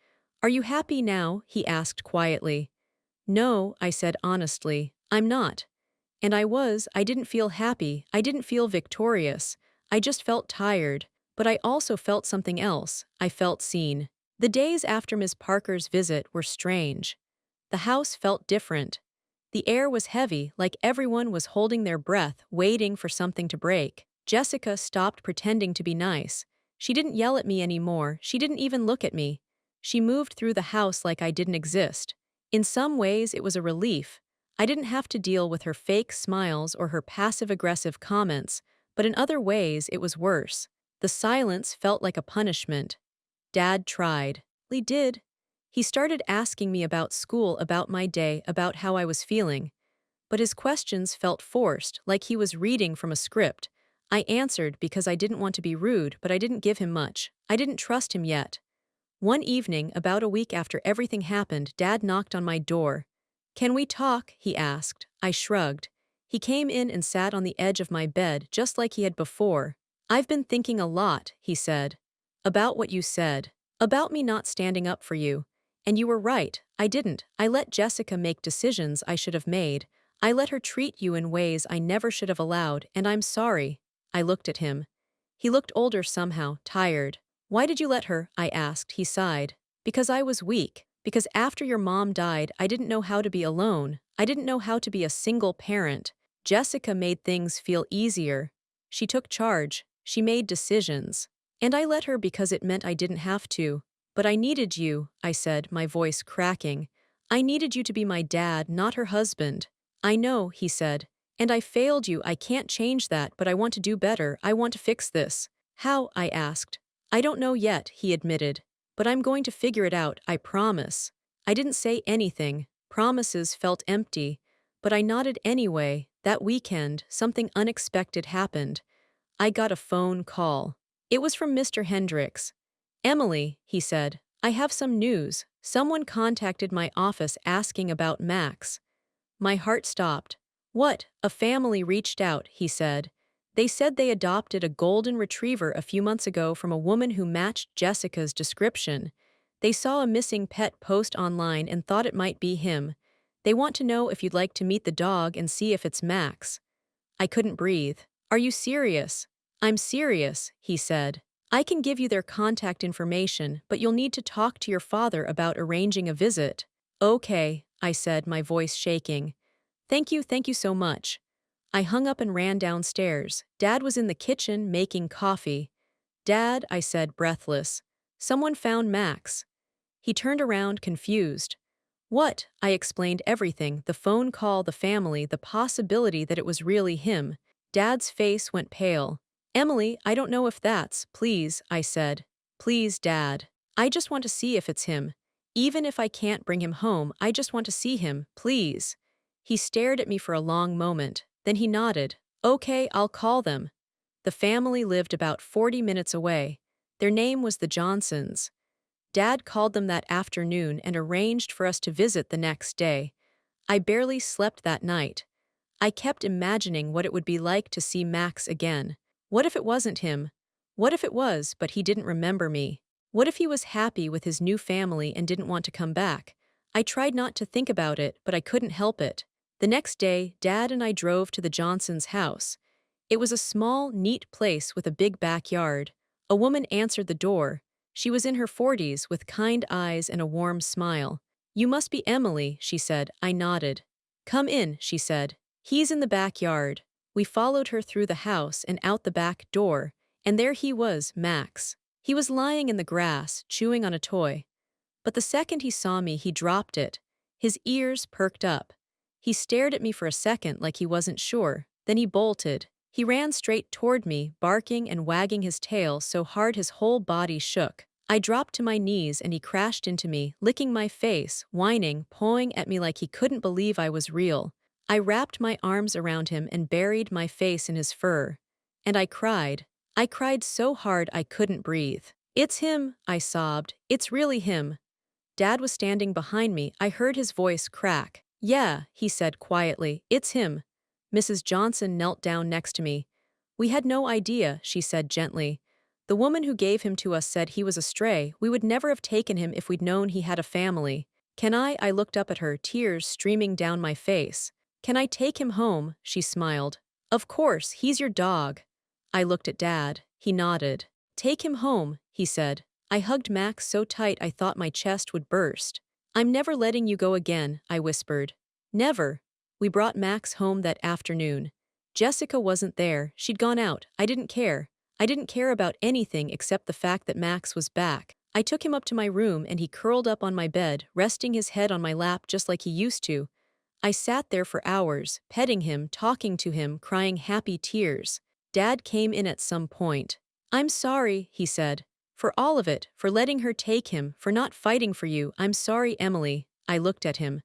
Are you happy now? He asked quietly. No, I said honestly. I'm not. And I didn't feel happy, I didn't feel victorious. I just felt tired, but I also felt something else. I felt seen. The days after Miss Parker's visit were strange. The house felt different. The air was heavy, like everyone was holding their breath, waiting for something to break. Jessica stopped pretending to be nice. She didn't yell at me anymore, she didn't even look at me. She moved through the house like I didn't exist. In some ways, it was a relief. I didn't have to deal with her fake smiles or her passive-aggressive comments, but in other ways, it was worse. The silence felt like a punishment. Dad tried. He did. He started asking me about school, about my day, about how I was feeling. But his questions felt forced, like he was reading from a script. I answered because I didn't want to be rude, but I didn't give him much. I didn't trust him yet. One evening, about a week after everything happened, Dad knocked on my door. "Can we talk?" he asked. I shrugged. He came in and sat on the edge of my bed, just like he had before. "I've been thinking a lot," he said. "About what you said. About me not standing up for you. And you were right, I didn't. I let Jessica make decisions I should have made. I let her treat you in ways I never should have allowed, and I'm sorry." I looked at him. He looked older somehow, tired. "Why did you let her?" I asked. He sighed. "Because I was weak. Because after your mom died, I didn't know how to be alone. I didn't know how to be a single parent. Jessica made things feel easier. She took charge. She made decisions. And I let her because it meant I didn't have to. But I needed you," I said, my voice cracking. "I needed you to be my dad, not her husband." "I know," he said. "And I failed you. I can't change that, but I want to do better. I want to fix this." "How?" I asked. "I don't know yet," he admitted. "But I'm going to figure it out, I promise." I didn't say anything. Promises felt empty. But I nodded anyway. That weekend, something unexpected happened. I got a phone call. It was from Mr. Hendricks. "Emily," he said, "I have some news. Someone contacted my office asking about Max." My heart stopped. "What?" "A family reached out," he said. "They said they adopted a golden retriever a few months ago from a woman who matched Jessica's description. They saw a missing pet post online and thought it might be him. They want to know if you'd like to meet the dog and see if it's Max." I couldn't breathe. "Are you serious?" "I'm serious," he said. "I can give you their contact information, but you'll need to talk to your father about arranging a visit." "Okay," I said, my voice shaking. Thank you so much." I hung up and ran downstairs. Dad was in the kitchen making coffee. "Dad," I said, breathless. "Someone found Max." He turned around, confused. "What?" I explained everything, the phone call, the family, the possibility that it was really him. Dad's face went pale. "Emily, I don't know if that's, please," I said. "Please, Dad. I just want to see if it's him. Even if I can't bring him home, I just want to see him, please." He stared at me for a long moment. Then he nodded. "Okay, I'll call them." The family lived about 40 minutes away. Their name was the Johnsons. Dad called them that afternoon and arranged for us to visit the next day. I barely slept that night. I kept imagining what it would be like to see Max again. What if it wasn't him? What if it was, but he didn't remember me? What if he was happy with his new family and didn't want to come back? I tried not to think about it, but I couldn't help it. The next day, Dad and I drove to the Johnsons' house. It was a small, neat place with a big backyard. A woman answered the door. She was in her 40s with kind eyes and a warm smile. "You must be Emily," she said. I nodded. "Come in," she said. "He's in the backyard." We followed her through the house and out the back door, and there he was, Max. He was lying in the grass, chewing on a toy. But the second he saw me, he dropped it. His ears perked up. He stared at me for a second like he wasn't sure. Then he bolted. He ran straight toward me, barking and wagging his tail so hard his whole body shook. I dropped to my knees and he crashed into me, licking my face, whining, pawing at me like he couldn't believe I was real. I wrapped my arms around him and buried my face in his fur. And I cried. I cried so hard I couldn't breathe. "It's him," I sobbed. "It's really him." Dad was standing behind me. I heard his voice crack. "Yeah," he said quietly, "it's him." Mrs. Johnson knelt down next to me. "We had no idea," she said gently. "The woman who gave him to us said he was a stray. We would never have taken him if we'd known he had a family." "Can I?" I looked up at her, tears streaming down my face. "Can I take him home?" She smiled. "Of course, he's your dog." I looked at Dad. He nodded. "Take him home," he said. I hugged Max so tight I thought my chest would burst. I'm never letting you go again, I whispered. Never. We brought Max home that afternoon. Jessica wasn't there, she'd gone out. I didn't care. I didn't care about anything except the fact that Max was back. I took him up to my room and he curled up on my bed, resting his head on my lap just like he used to. I sat there for hours, petting him, talking to him, crying happy tears. Dad came in at some point. I'm sorry, he said. For all of it, for letting her take him, for not fighting for you. I'm sorry, Emily. I looked at him.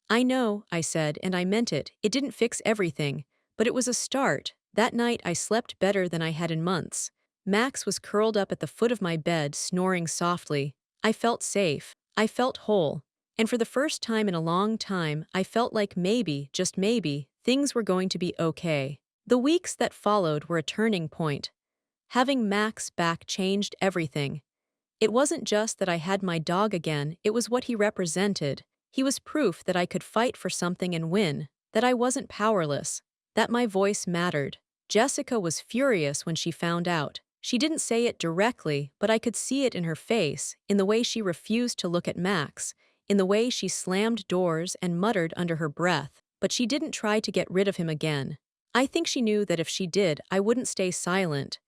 I know, I said, and I meant it. It didn't fix everything. But it was a start. That night I slept better than I had in months. Max was curled up at the foot of my bed, snoring softly. I felt safe. I felt whole. And for the first time in a long time, I felt like maybe, just maybe, things were going to be okay. The weeks that followed were a turning point. Having Max back changed everything. It wasn't just that I had my dog again, it was what he represented. He was proof that I could fight for something and win, that I wasn't powerless, that my voice mattered. Jessica was furious when she found out. She didn't say it directly, but I could see it in her face, in the way she refused to look at Max, in the way she slammed doors and muttered under her breath, but she didn't try to get rid of him again. I think she knew that if she did, I wouldn't stay silent.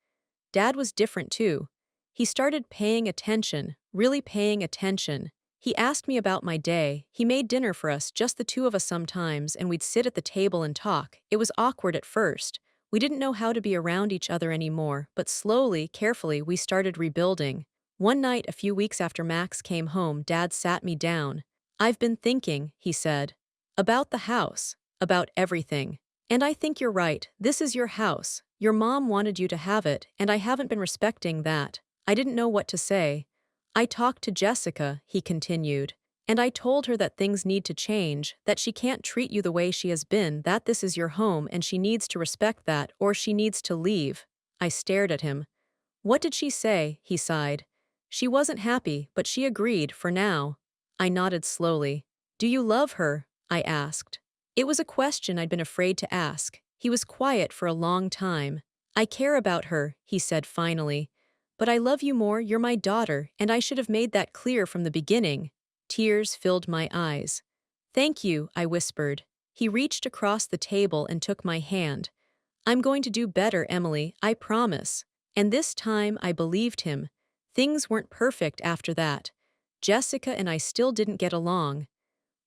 Dad was different too. He started paying attention, really paying attention. He asked me about my day. He made dinner for us, just the two of us sometimes, and we'd sit at the table and talk. It was awkward at first. We didn't know how to be around each other anymore, but slowly, carefully, we started rebuilding. One night, a few weeks after Max came home, Dad sat me down. I've been thinking, he said, about the house, about everything. And I think you're right, this is your house. Your mom wanted you to have it, and I haven't been respecting that. I didn't know what to say. I talked to Jessica, he continued, and I told her that things need to change, that she can't treat you the way she has been, that this is your home and she needs to respect that, or she needs to leave. I stared at him. What did she say? He sighed. She wasn't happy, but she agreed, for now. I nodded slowly. Do you love her? I asked. It was a question I'd been afraid to ask. He was quiet for a long time. I care about her, he said finally. But I love you more, you're my daughter, and I should have made that clear from the beginning. Tears filled my eyes. Thank you, I whispered. He reached across the table and took my hand. I'm going to do better, Emily, I promise. And this time I believed him. Things weren't perfect after that. Jessica and I still didn't get along.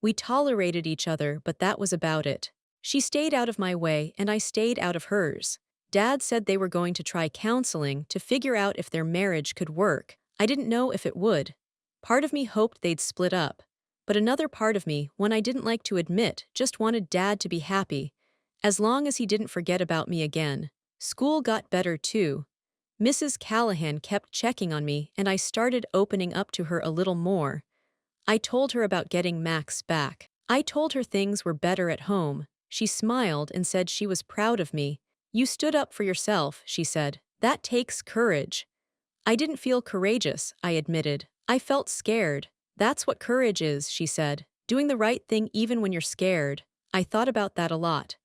We tolerated each other, but that was about it. She stayed out of my way, and I stayed out of hers. Dad said they were going to try counseling to figure out if their marriage could work. I didn't know if it would. Part of me hoped they'd split up. But another part of me, one I didn't like to admit, just wanted Dad to be happy. As long as he didn't forget about me again. School got better too. Mrs. Callahan kept checking on me, and I started opening up to her a little more. I told her about getting Max back. I told her things were better at home. She smiled and said she was proud of me. You stood up for yourself, she said. That takes courage. I didn't feel courageous, I admitted. I felt scared. That's what courage is, she said. Doing the right thing even when you're scared. I thought about that a lot.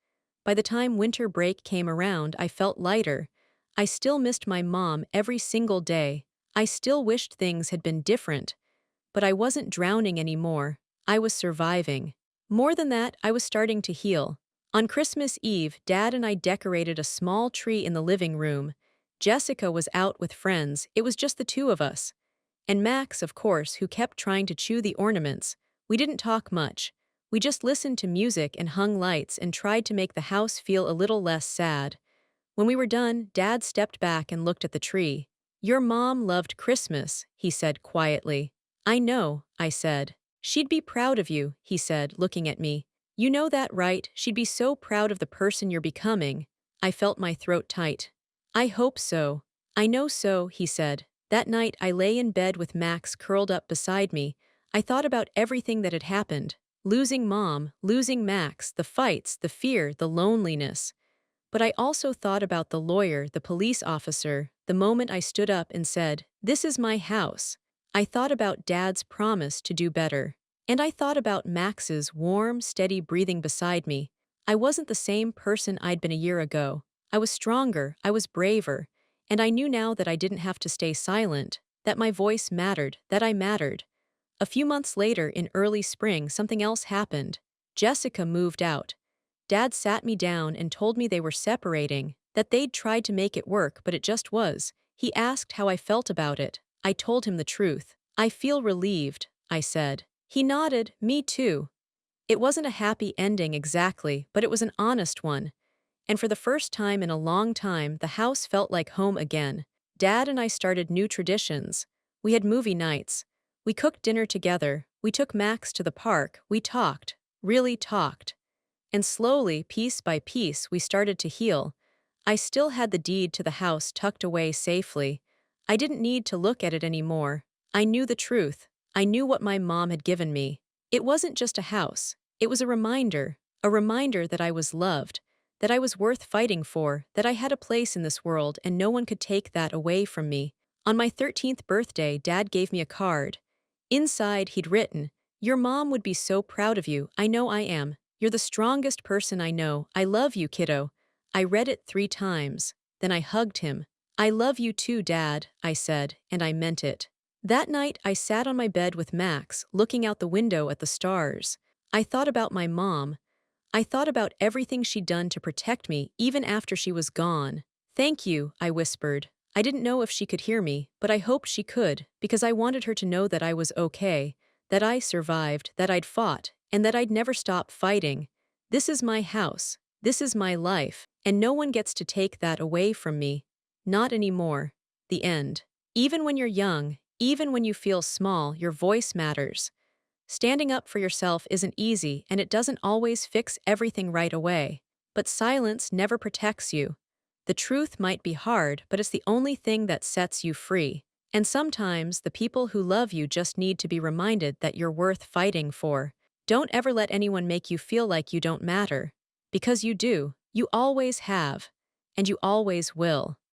By the time winter break came around, I felt lighter. I still missed my mom every single day. I still wished things had been different. But I wasn't drowning anymore. I was surviving. More than that, I was starting to heal. On Christmas Eve, Dad and I decorated a small tree in the living room. Jessica was out with friends, it was just the two of us. And Max, of course, who kept trying to chew the ornaments. We didn't talk much. We just listened to music and hung lights and tried to make the house feel a little less sad. When we were done, Dad stepped back and looked at the tree. Your mom loved Christmas, he said quietly. I know, I said. She'd be proud of you, he said, looking at me. You know that, right? She'd be so proud of the person you're becoming. I felt my throat tight. I hope so. I know so, he said. That night I lay in bed with Max curled up beside me. I thought about everything that had happened. Losing Mom, losing Max, the fights, the fear, the loneliness. But I also thought about the lawyer, the police officer, the moment I stood up and said, "This is my house." I thought about Dad's promise to do better. And I thought about Max's warm, steady breathing beside me. I wasn't the same person I'd been a year ago. I was stronger, I was braver, and I knew now that I didn't have to stay silent, that my voice mattered, that I mattered. A few months later, in early spring, something else happened. Jessica moved out. Dad sat me down and told me they were separating, that they'd tried to make it work, but it just was. He asked how I felt about it. I told him the truth. I feel relieved, I said. He nodded, me too. It wasn't a happy ending exactly, but it was an honest one. And for the first time in a long time, the house felt like home again. Dad and I started new traditions. We had movie nights. We cooked dinner together. We took Max to the park. We talked, really talked. And slowly, piece by piece, we started to heal. I still had the deed to the house tucked away safely. I didn't need to look at it anymore. I knew the truth. I knew what my mom had given me. It wasn't just a house. It was a reminder that I was loved, that I was worth fighting for, that I had a place in this world and no one could take that away from me. On my 13th birthday, Dad gave me a card. Inside, he'd written, "Your mom would be so proud of you. I know I am. You're the strongest person I know. I love you, kiddo." I read it 3 times. Then I hugged him. "I love you too, Dad," I said, and I meant it. That night, I sat on my bed with Max, looking out the window at the stars. I thought about my mom. I thought about everything she'd done to protect me, even after she was gone. "Thank you," I whispered. I didn't know if she could hear me, but I hoped she could, because I wanted her to know that I was okay, that I survived, that I'd fought, and that I'd never stop fighting. This is my house. This is my life, and no one gets to take that away from me. Not anymore. The end. Even when you're young, even when you feel small, your voice matters. Standing up for yourself isn't easy, and it doesn't always fix everything right away. But silence never protects you. The truth might be hard, but it's the only thing that sets you free. And sometimes the people who love you just need to be reminded that you're worth fighting for. Don't ever let anyone make you feel like you don't matter. Because you do. You always have. And you always will.